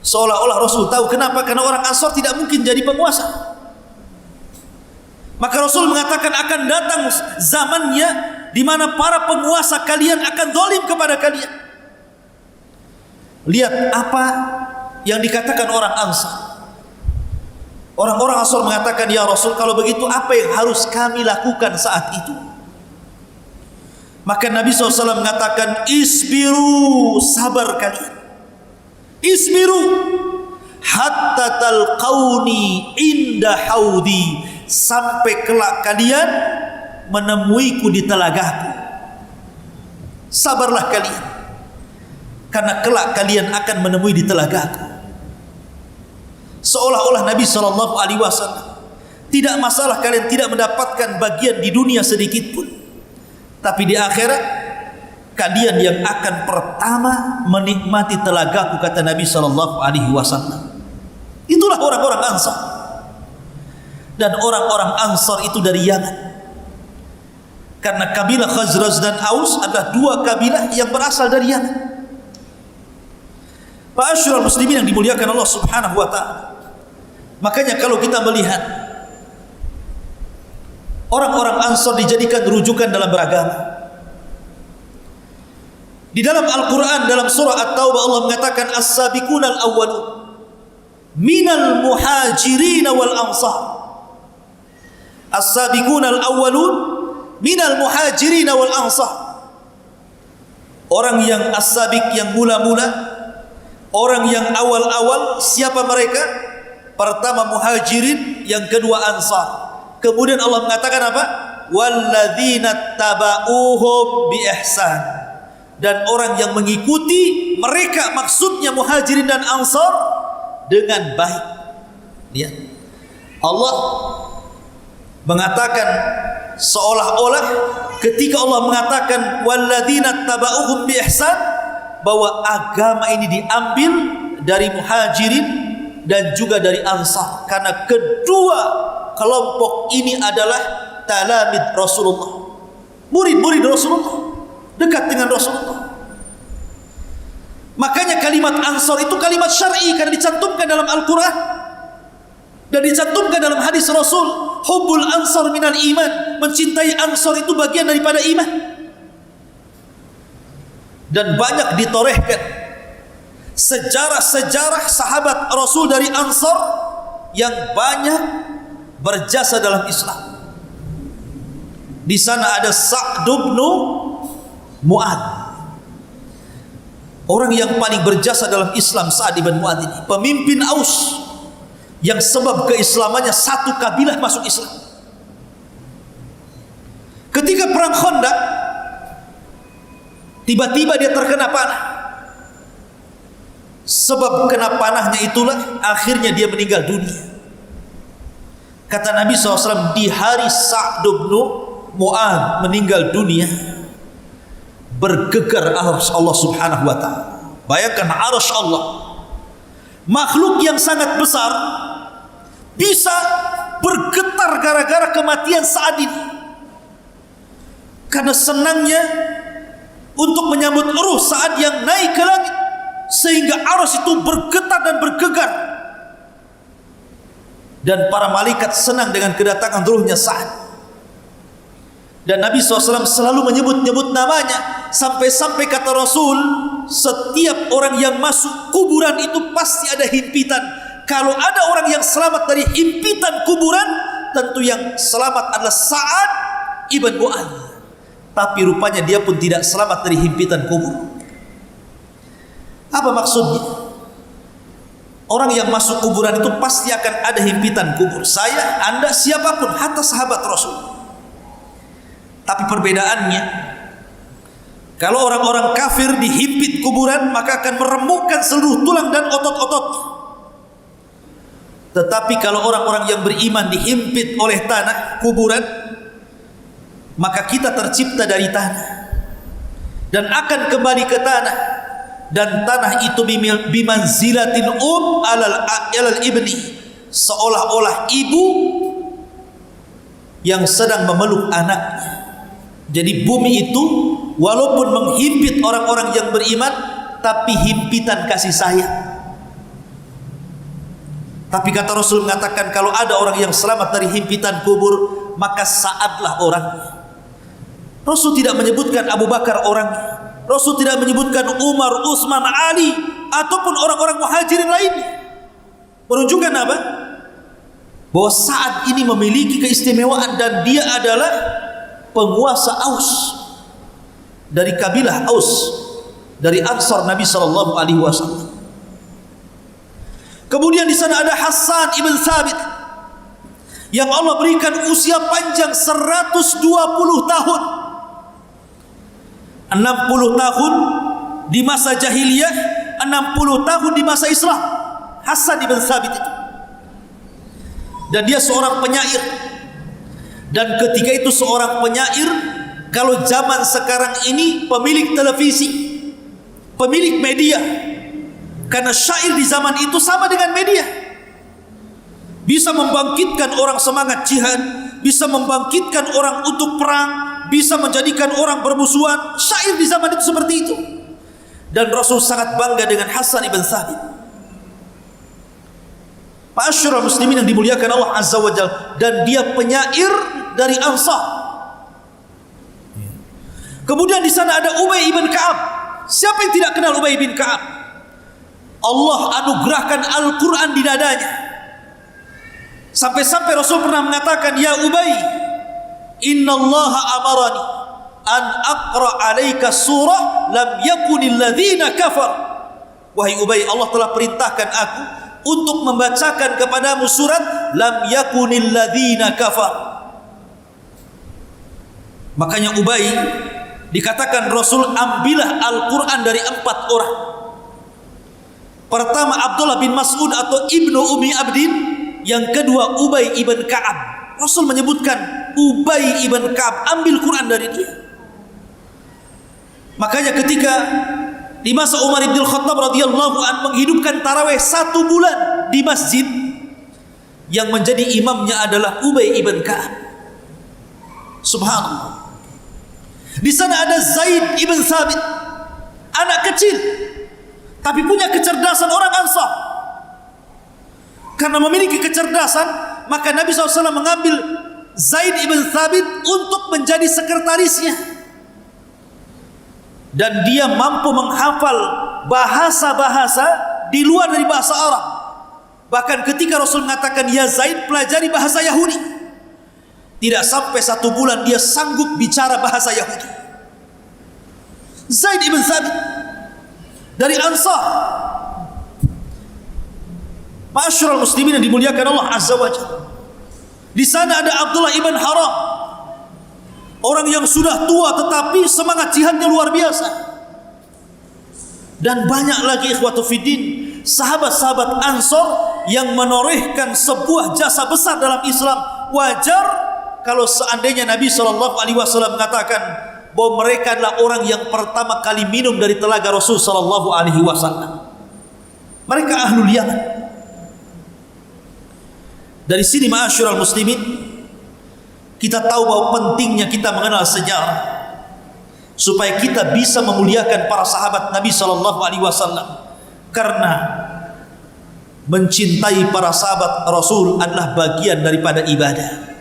A: Seolah-olah Rasul tahu kenapa, karena orang Ansar tidak mungkin jadi penguasa. Maka Rasul mengatakan akan datang zamannya di mana para penguasa kalian akan zalim kepada kalian. Lihat apa yang dikatakan orang Ansar. Orang-orang Ansar mengatakan, ya Rasul, kalau begitu apa yang harus kami lakukan saat itu? Maka Nabi SAW mengatakan, isbiru, sabar kalian. Isbiru, hatta talqauni inda haudi, sampai kelak kalian menemuiku di telagaku. Sabarlah kalian, karena kelak kalian akan menemui di telagaku. Seolah-olah Nabi SAW, tidak masalah kalian tidak mendapatkan bagian di dunia sedikit pun, tapi di akhirat kalian yang akan pertama menikmati telagaku, kata Nabi SAW. Itulah orang-orang Ansar. Dan orang-orang Ansar itu dari Yaman. Karena kabilah Khazraj dan Aus adalah dua kabilah yang berasal dari Yaman. Ma'asyiral muslimin yang dimuliakan Allah Subhanahu wa taala. Makanya kalau kita melihat orang-orang Ansar dijadikan rujukan dalam beragama. Di dalam Al-Quran, dalam surah At-Taubah, Allah mengatakan as-sabiqunal awwalun minal muhajirin wal ansar. As-sabiqunal awwalun minal muhajirin wal ansar. Orang yang as-sabiq, yang mula-mula, orang yang awal-awal, siapa mereka? Pertama muhajirin, yang kedua ansar. Kemudian Allah mengatakan apa? Walladzina taba'uhum bi ihsan. Dan orang yang mengikuti mereka, maksudnya muhajirin dan ansar, dengan baik. Lihat, Allah mengatakan seolah-olah ketika Allah mengatakan walladzina taba'uhum bi ihsan, bahwa agama ini diambil dari muhajirin dan juga dari ansar, karena kedua kelompok ini adalah talamid Rasulullah, murid-murid Rasulullah, dekat dengan Rasulullah. Makanya kalimat ansar itu kalimat syar'i, karena dicantumkan dalam Al-Quran dan dicantumkan dalam hadis Rasul. Hubbul ansar minal iman, mencintai ansar itu bagian daripada iman. Dan banyak ditorehkan sejarah-sejarah sahabat Rasul dari ansar yang banyak berjasa dalam Islam. Di sana ada Sa'd bin Mu'ad, orang yang paling berjasa dalam Islam. Sa'd bin Mu'ad ini pemimpin Aus, yang sebab keislamannya satu kabilah masuk Islam. Ketika perang Khandaq, tiba-tiba dia terkena panah. Sebab kena panahnya itulah akhirnya dia meninggal dunia. Kata Nabi SAW, di hari Sa'd bin Mu'ad meninggal dunia, bergegar arsh Allah Subhanahu wa ta'ala. Bayangkan arsh Allah, makhluk yang sangat besar, bisa bergetar gara-gara kematian Sa'ad ini. Karena senangnya untuk menyambut ruh Sa'ad yang naik ke langit, sehingga arsh itu bergetar dan bergegar. Dan para malaikat senang dengan kedatangan ruhnya Sa'ad. Dan Nabi SAW selalu menyebut-nyebut namanya, sampai-sampai kata Rasul, setiap orang yang masuk kuburan itu pasti ada himpitan. Kalau ada orang yang selamat dari himpitan kuburan, tentu yang selamat adalah Sa'ad ibn Mu'ad. Tapi rupanya dia pun tidak selamat dari himpitan kubur. Apa maksudnya? Orang yang masuk kuburan itu pasti akan ada himpitan kubur. Saya, Anda, siapapun, hatta sahabat Rasul. Tapi perbedaannya, kalau orang-orang kafir dihimpit kuburan, maka akan meremukkan seluruh tulang dan otot-ototnya. Tetapi kalau orang-orang yang beriman dihimpit oleh tanah kuburan, maka kita tercipta dari tanah dan akan kembali ke tanah. Dan tanah itu bimanzilatil alal ibni, seolah-olah ibu yang sedang memeluk anaknya. Jadi bumi itu walaupun menghimpit orang-orang yang beriman, tapi himpitan kasih sayang. Tapi kata Rasul mengatakan, kalau ada orang yang selamat dari himpitan kubur, maka Sa'adlah orangnya. Rasul tidak menyebutkan Abu Bakar orangnya. Rasul tidak menyebutkan Umar, Utsman, Ali, ataupun orang-orang muhajirin lainnya. Menunjukkan apa? Bahwa Sa'ad ini memiliki keistimewaan, dan dia adalah penguasa Aus, dari kabilah Aus, dari Ansar Nabi SAW. Kemudian di sana ada Hassan ibn Thabit yang Allah berikan usia panjang 120 tahun. 60 tahun di masa jahiliyah, 60 tahun di masa Islam. Hassan ibn Thabit itu. Dan dia seorang penyair. Dan ketika itu seorang penyair, kalau zaman sekarang ini pemilik televisi, pemilik media. Karena syair di zaman itu sama dengan media. Bisa membangkitkan orang semangat jihad, bisa membangkitkan orang untuk perang, bisa menjadikan orang bermusuhan. Syair di zaman itu seperti itu. Dan Rasul sangat bangga dengan Hassan ibn Thabit. Ma'asyiral muslimin yang dimuliakan Allah Azza wa Jalla. Dan dia penyair dari Ansar. Kemudian di sana ada Ubay ibn Ka'ab. Siapa yang tidak kenal Ubay ibn Ka'ab? Allah anugerahkan Al-Quran di dadanya. Sampai-sampai Rasul pernah mengatakan, "Ya Ubay, innallaha amarani an aqra alaika surah lam yakunil ladzina kafar." Wahai Ubay, Allah telah perintahkan aku untuk membacakan kepadamu surat lam yakunil ladzina kafar. Makanya Ubay dikatakan Rasul, ambillah Al-Quran dari 4 orang. Pertama Abdullah bin Mas'ud atau Ibnu Ummi Abdin. Yang kedua Ubay ibn Ka'ab. Rasul menyebutkan Ubay ibn Ka'ab, ambil Quran dari dia. Makanya ketika di masa Umar bin Khattab radhiyallahu an menghidupkan tarawih 1 bulan di masjid, yang menjadi imamnya adalah Ubay ibn Ka'ab. Subhanallah. Di sana ada Zaid ibn Thabit, anak kecil tapi punya kecerdasan orang Ansar. Karena memiliki kecerdasan, maka Nabi SAW mengambil Zaid ibn Thabit untuk menjadi sekretarisnya. Dan dia mampu menghafal bahasa-bahasa di luar dari bahasa Arab. Bahkan ketika Rasul mengatakan, "Ya Zaid, pelajari bahasa Yahudi." Tidak sampai 1 bulan dia sanggup bicara bahasa Yahudi. Zaid ibn Thabit dari Ansar. Ma'asyiral muslimin yang dimuliakan Allah Azza wa Jalla. Di sana ada Abdullah ibn Haram, orang yang sudah tua tetapi semangat jihadnya luar biasa. Dan banyak lagi ikhwatu fiddin, sahabat-sahabat Ansar yang menorehkan sebuah jasa besar dalam Islam. Wajar kalau seandainya Nabi SAW mengatakan bahwa mereka adalah orang yang pertama kali minum dari telaga Rasul SAW. Mereka ahlul Yaman. Dari sini ma'asyiral muslimin, kita tahu bahwa pentingnya kita mengenal sejarah supaya kita bisa memuliakan para sahabat Nabi SAW. Karena mencintai para sahabat Rasul adalah bagian daripada ibadah.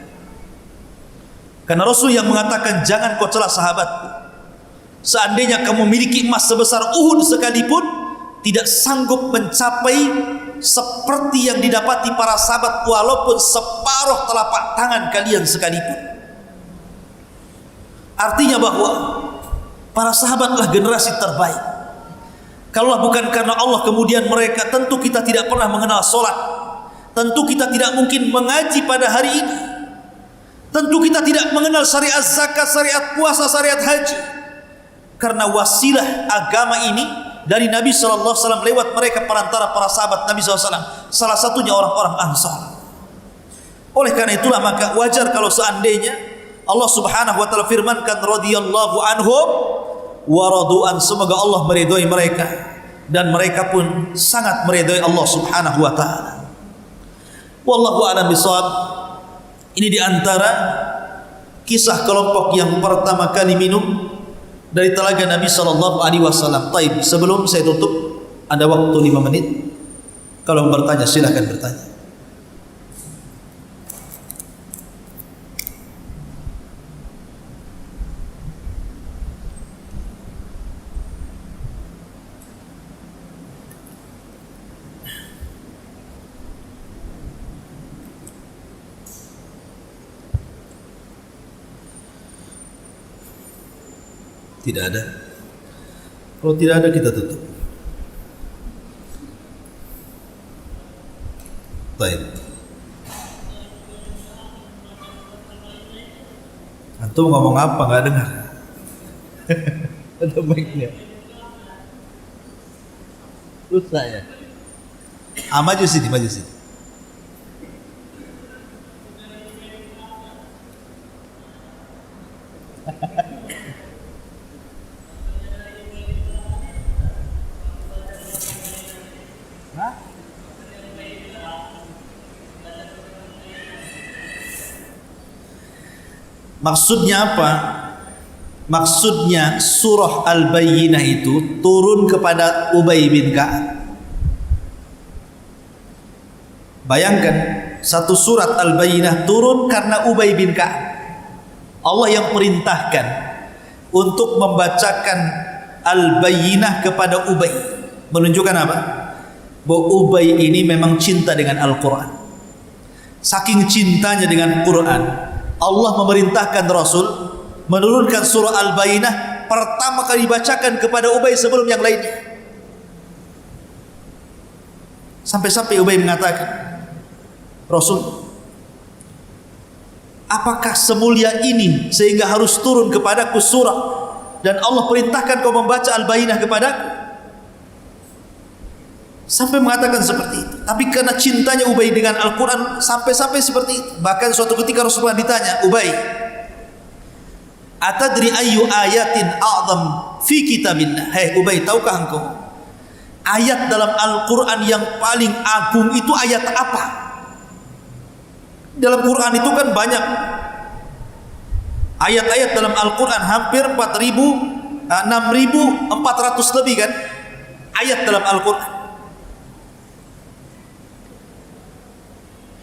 A: Karena Rasul yang mengatakan, "Jangan kau celah sahabatku. Seandainya kamu memiliki emas sebesar Uhud sekalipun, tidak sanggup mencapai seperti yang didapati para sahabat walaupun separuh telapak tangan kalian sekalipun." Artinya bahwa para sahabatlah generasi terbaik. Kalau bukan karena Allah kemudian mereka, tentu kita tidak pernah mengenal solat. Tentu kita tidak mungkin mengaji pada hari ini. Tentu kita tidak mengenal syariat zakat, syariat puasa, syariat haji. Karena wasilah agama ini dari Nabi SAW lewat mereka perantara para sahabat Nabi SAW. Salah satunya orang-orang Ansar. Oleh karena itulah maka wajar kalau seandainya Allah Subhanahu wa taala firmankan, radhiyallahu anhum wa radu'an, semoga Allah meridhai mereka dan mereka pun sangat meridhai Allah Subhanahu wa taala. Wallahu a'lam bishawab. Ini di antara kisah kelompok yang pertama kali minum dari telaga Nabi SAW. Taib, sebelum saya tutup, ada waktu 5 menit. Kalau bertanya silahkan bertanya. Tidak ada. Kalau tidak ada kita tutup. Baik. Antum ngomong apa nggak dengar? Ada mic-nya. Susah ya. Maju sini, maju sini. Maksudnya apa? Maksudnya surah Al-Bayyinah itu turun kepada Ubay bin Ka'ab. Bayangkan, satu surat Al-Bayyinah turun karena Ubay bin Ka'ab. Allah yang perintahkan untuk membacakan Al-Bayyinah kepada Ubay. Menunjukkan apa? Bahwa Ubay ini memang cinta dengan Al-Quran. Saking cintanya dengan Quran, Allah memerintahkan Rasul menurunkan surah Al-Bayyinah pertama kali dibacakan kepada Ubay sebelum yang lainnya. Sampai-sampai Ubay mengatakan, Rasul, apakah semulia ini sehingga harus turun kepadaku surah dan Allah perintahkan kau membaca Al-Bayyinah kepadaku? Sampai mengatakan seperti itu. Tapi karena cintanya Ubay dengan Al-Quran sampai-sampai seperti itu. Bahkan suatu ketika Rasulullah ditanya, Ubay, atadri ayyu ayatin a'zam fi kitabillah? Hei Ubay, tahukah engkau ayat dalam Al-Quran yang paling agung itu ayat apa? Dalam Quran itu kan banyak ayat-ayat dalam Al-Quran, hampir 6.400 lebih kan ayat dalam Al-Quran.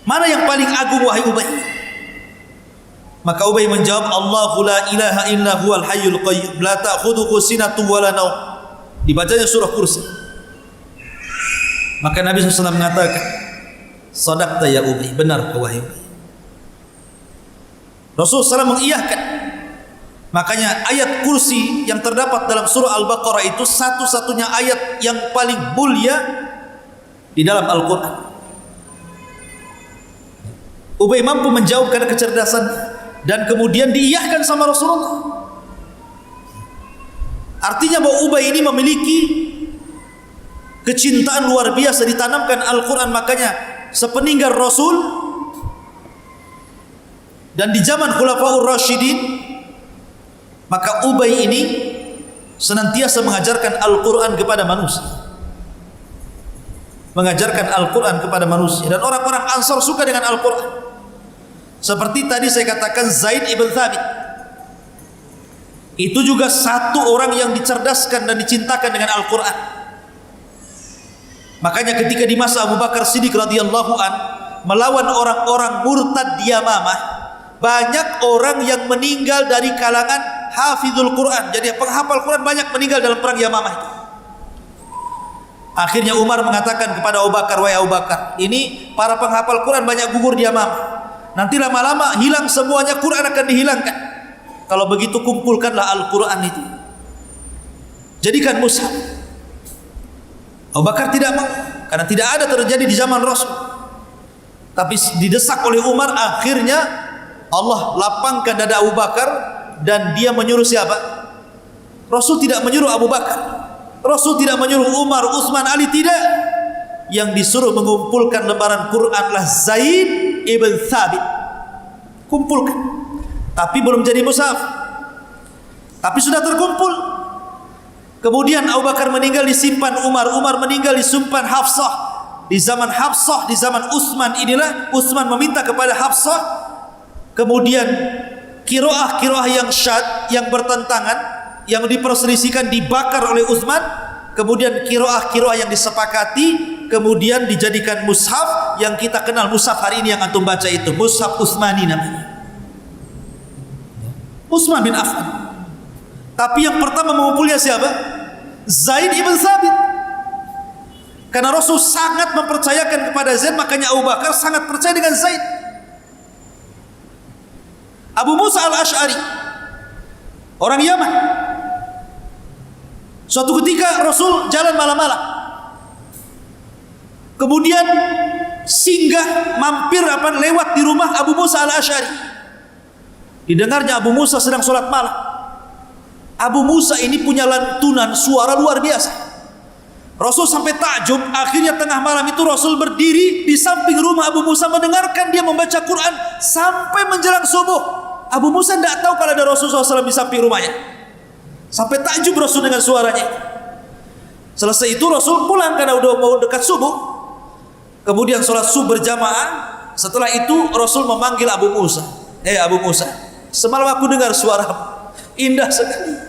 A: Mana yang paling agung wahai Ubay? Maka Ubay menjawab, Allahu la ilaha illa huwal hayyul qayyum la ta'khudhuhu sinatun wa la naum. Dibacanya surah Kursi. Maka Nabi SAW mengatakan, sadaqta ya Ubay, benar kau wahai Ubay. Rasulullah SAW mengiyakan. Makanya ayat Kursi yang terdapat dalam surah Al-Baqarah itu satu-satunya ayat yang paling mulia di dalam Al-Quran. Ubay mampu menjawab karena kecerdasan dan kemudian diiyahkan sama Rasulullah. Artinya bahwa Ubay ini memiliki kecintaan luar biasa, ditanamkan Al-Quran. Makanya sepeninggal Rasul dan di zaman Khulafaur Rasyidin, maka Ubay ini senantiasa mengajarkan Al-Quran kepada manusia. Mengajarkan Al-Quran kepada manusia. Dan orang-orang Ansar suka dengan Al-Quran. Seperti tadi saya katakan Zaid ibn Thabit, itu juga satu orang yang dicerdaskan dan dicintakan dengan Al-Quran. Makanya ketika di masa Abu Bakar Siddiq radhiyallahu an melawan orang-orang murtad di Yamamah, banyak orang yang meninggal dari kalangan hafizul Quran. Jadi penghafal Quran banyak meninggal dalam perang Yamamah itu. Akhirnya Umar mengatakan kepada Abu Bakar, wahai Abu Bakar, ini para penghafal Quran banyak gugur di Yamamah. Nanti lama-lama hilang semuanya, Quran akan dihilangkan. Kalau begitu kumpulkanlah Al-Quran itu, jadikan mushaf. Abu Bakar tidak mau, karena tidak ada terjadi di zaman Rasul. Tapi didesak oleh Umar, akhirnya Allah lapangkan dada Abu Bakar dan dia menyuruh siapa? Rasul tidak menyuruh Abu Bakar, Rasul tidak menyuruh Umar, Utsman, Ali, tidak. Yang disuruh mengumpulkan lembaran Quranlah Zaid ibn Thabit. Kumpulkan. Tapi belum jadi mushaf. Tapi sudah terkumpul. Kemudian Abu Bakar meninggal, disimpan Umar, Umar meninggal, disimpan Hafsah. Di zaman Hafsah, di zaman Utsman inilah Utsman meminta kepada Hafsah. Kemudian kiroah yang syad, yang bertentangan, yang diperselisihkan dibakar oleh Utsman. Kemudian kiroah yang disepakati, kemudian dijadikan mushaf yang kita kenal mushaf hari ini yang antum baca itu, mushaf Utsmani namanya. Utsman bin Affan. Tapi yang pertama mengumpulnya siapa? Zaid ibn Thabit. Karena Rasul sangat mempercayakan kepada Zaid, makanya Abu Bakar sangat percaya dengan Zaid. Abu Musa al-Ash'ari, orang Yaman. Suatu ketika Rasul jalan malam-malam. Kemudian singgah mampir lewat di rumah Abu Musa al-Asy'ari. Didengarnya Abu Musa sedang sholat malam. Abu Musa ini punya lantunan suara luar biasa. Rasul sampai takjub. Akhirnya tengah malam itu Rasul berdiri di samping rumah Abu Musa mendengarkan dia membaca Quran sampai menjelang subuh. Abu Musa tidak tahu kalau ada Rasul SAW di samping rumahnya. Sampai takjub Rasul dengan suaranya. Selesai itu Rasul pulang karena udah mau dekat subuh. Kemudian sholat subuh berjamaah. Setelah itu Rasul memanggil Abu Musa. Abu Musa, semalam aku dengar suaramu, indah sekali.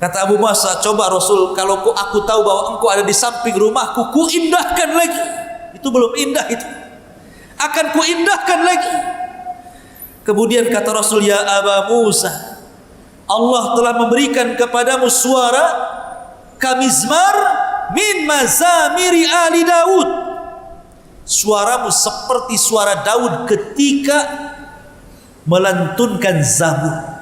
A: Kata Abu Musa, coba Rasul, kalau aku tahu bahwa engkau ada di samping rumahku, ku indahkan lagi. Itu belum indah itu. Akan ku indahkan lagi. Kemudian kata Rasul, ya Abu Musa, Allah telah memberikan kepadamu suara kamizmar min mazamiri ali Daud. Suaramu seperti suara Daud ketika melantunkan Zabur.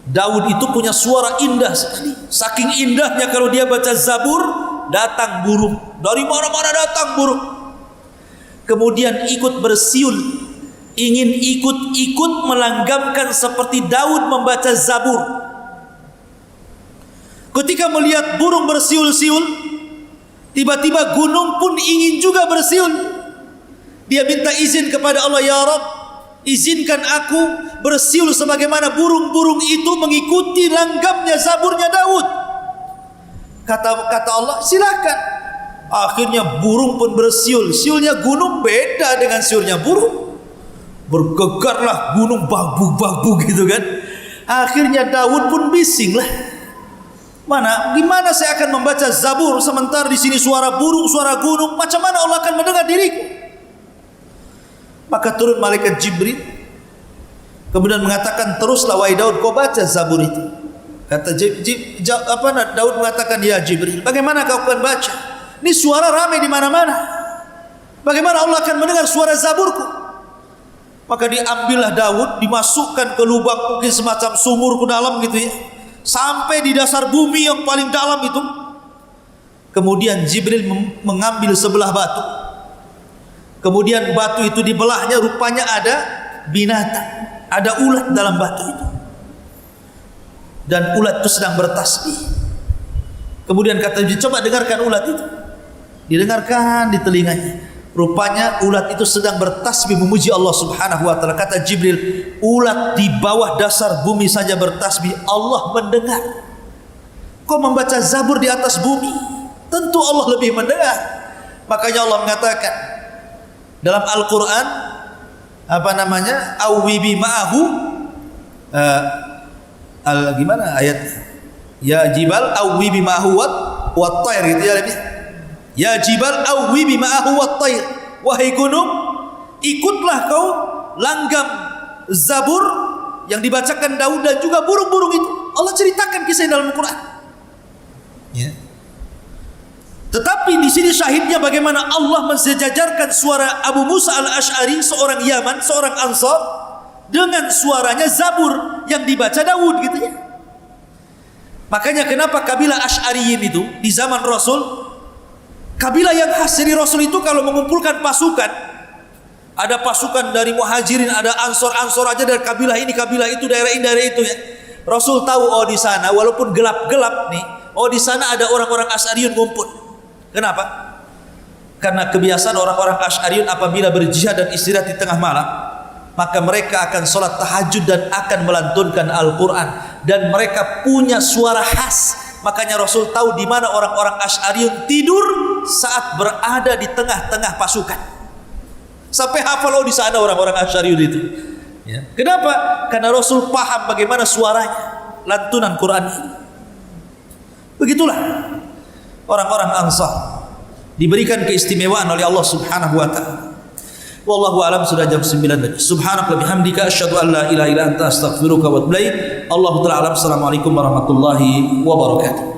A: Daud itu punya suara indah sekali. Saking indahnya kalau dia baca Zabur, datang burung. Dari mana-mana datang burung. Kemudian ikut bersiul, ingin ikut-ikut melanggamkan seperti Daud membaca Zabur. Ketika melihat burung bersiul-siul, tiba-tiba gunung pun ingin juga bersiul. Dia minta izin kepada Allah, ya Rabb, izinkan aku bersiul sebagaimana burung-burung itu mengikuti langgamnya Zaburnya Daud. Kata Allah, silakan. Akhirnya burung pun bersiul. Siulnya gunung beda dengan siulnya burung. Bergegarlah gunung, babu-babu gitu kan. Akhirnya Daud pun bising lah. Gimana saya akan membaca Zabur sementara di sini suara burung, suara gunung? Macam mana Allah akan mendengar diriku? Maka turun malaikat Jibril, kemudian mengatakan, teruslah wahai Daud, kau baca Zabur itu. Kata Daud mengatakan, ya Jibril, bagaimana kau akan baca? Ini suara ramai di mana-mana. Bagaimana Allah akan mendengar suara Zaburku? Maka diambillah Daud, dimasukkan ke lubang mungkin semacam sumur ke dalam gitu ya, sampai di dasar bumi yang paling dalam itu. Kemudian Jibril mengambil sebelah batu. Kemudian batu itu dibelahnya, rupanya ada binatang, ada ulat dalam batu itu. Dan ulat itu sedang bertasbih. Kemudian kata Jibril, coba dengarkan ulat itu. Didengarkan di telinganya. Rupanya ulat itu sedang bertasbih memuji Allah Subhanahu wa taala. Kata Jibril, ulat di bawah dasar bumi saja bertasbih, Allah mendengar. Kau membaca Zabur di atas bumi, tentu Allah lebih mendengar. Makanya Allah mengatakan dalam Al-Qur'an, Awwibi ma'ahu, gimana ayatnya? Ya jibal awwibi ma'ahu wat tayr gitu ya. Ya jibal awwibi ma'ahu wat tayr. Wahai gunung, ikutlah kau langgam Zabur yang dibacakan Daud dan juga burung-burung itu. Allah ceritakan kisah dalam Al-Qur'an. Ya. Tetapi di sini syahidnya bagaimana Allah mensejajarkan suara Abu Musa al-Asy'ari, seorang Yaman, seorang Ansar, dengan suaranya Zabur yang dibaca Daud gitu ya. Makanya kenapa kabilah Asy'ariyin itu di zaman Rasul, kabilah yang khas. Jadi Rasul itu kalau mengumpulkan pasukan, ada pasukan dari Muhajirin, ada Ansor aja dari kabilah ini, kabilah itu, daerah ini, daerah itu ya. Rasul tahu, oh di sana walaupun gelap-gelap nih, oh di sana ada orang-orang Asy'ariyun ngumpul. Kenapa? Karena kebiasaan orang-orang Asy'ariyun apabila berjihad dan istirahat di tengah malam, maka mereka akan sholat tahajud dan akan melantunkan Al-Quran. Dan mereka punya suara khas. Makanya Rasul tahu di mana orang-orang Asy'ariyun tidur saat berada di tengah-tengah pasukan. Sampai hafal, oh di sana orang-orang Asy'ariyun itu. Ya. Kenapa? Karena Rasul paham bagaimana suaranya, lantunan Quran ini. Begitulah orang-orang Ansar diberikan keistimewaan oleh Allah Subhanahu wa taala. Wallahu alam. Sudah jam 9 tadi. Subhanaka bihamdika asyhadu an la ilaha illa anta astaghfiruka wa atubu ilaik. Allahu ta'ala alam. Assalamualaikum warahmatullahi wabarakatuh.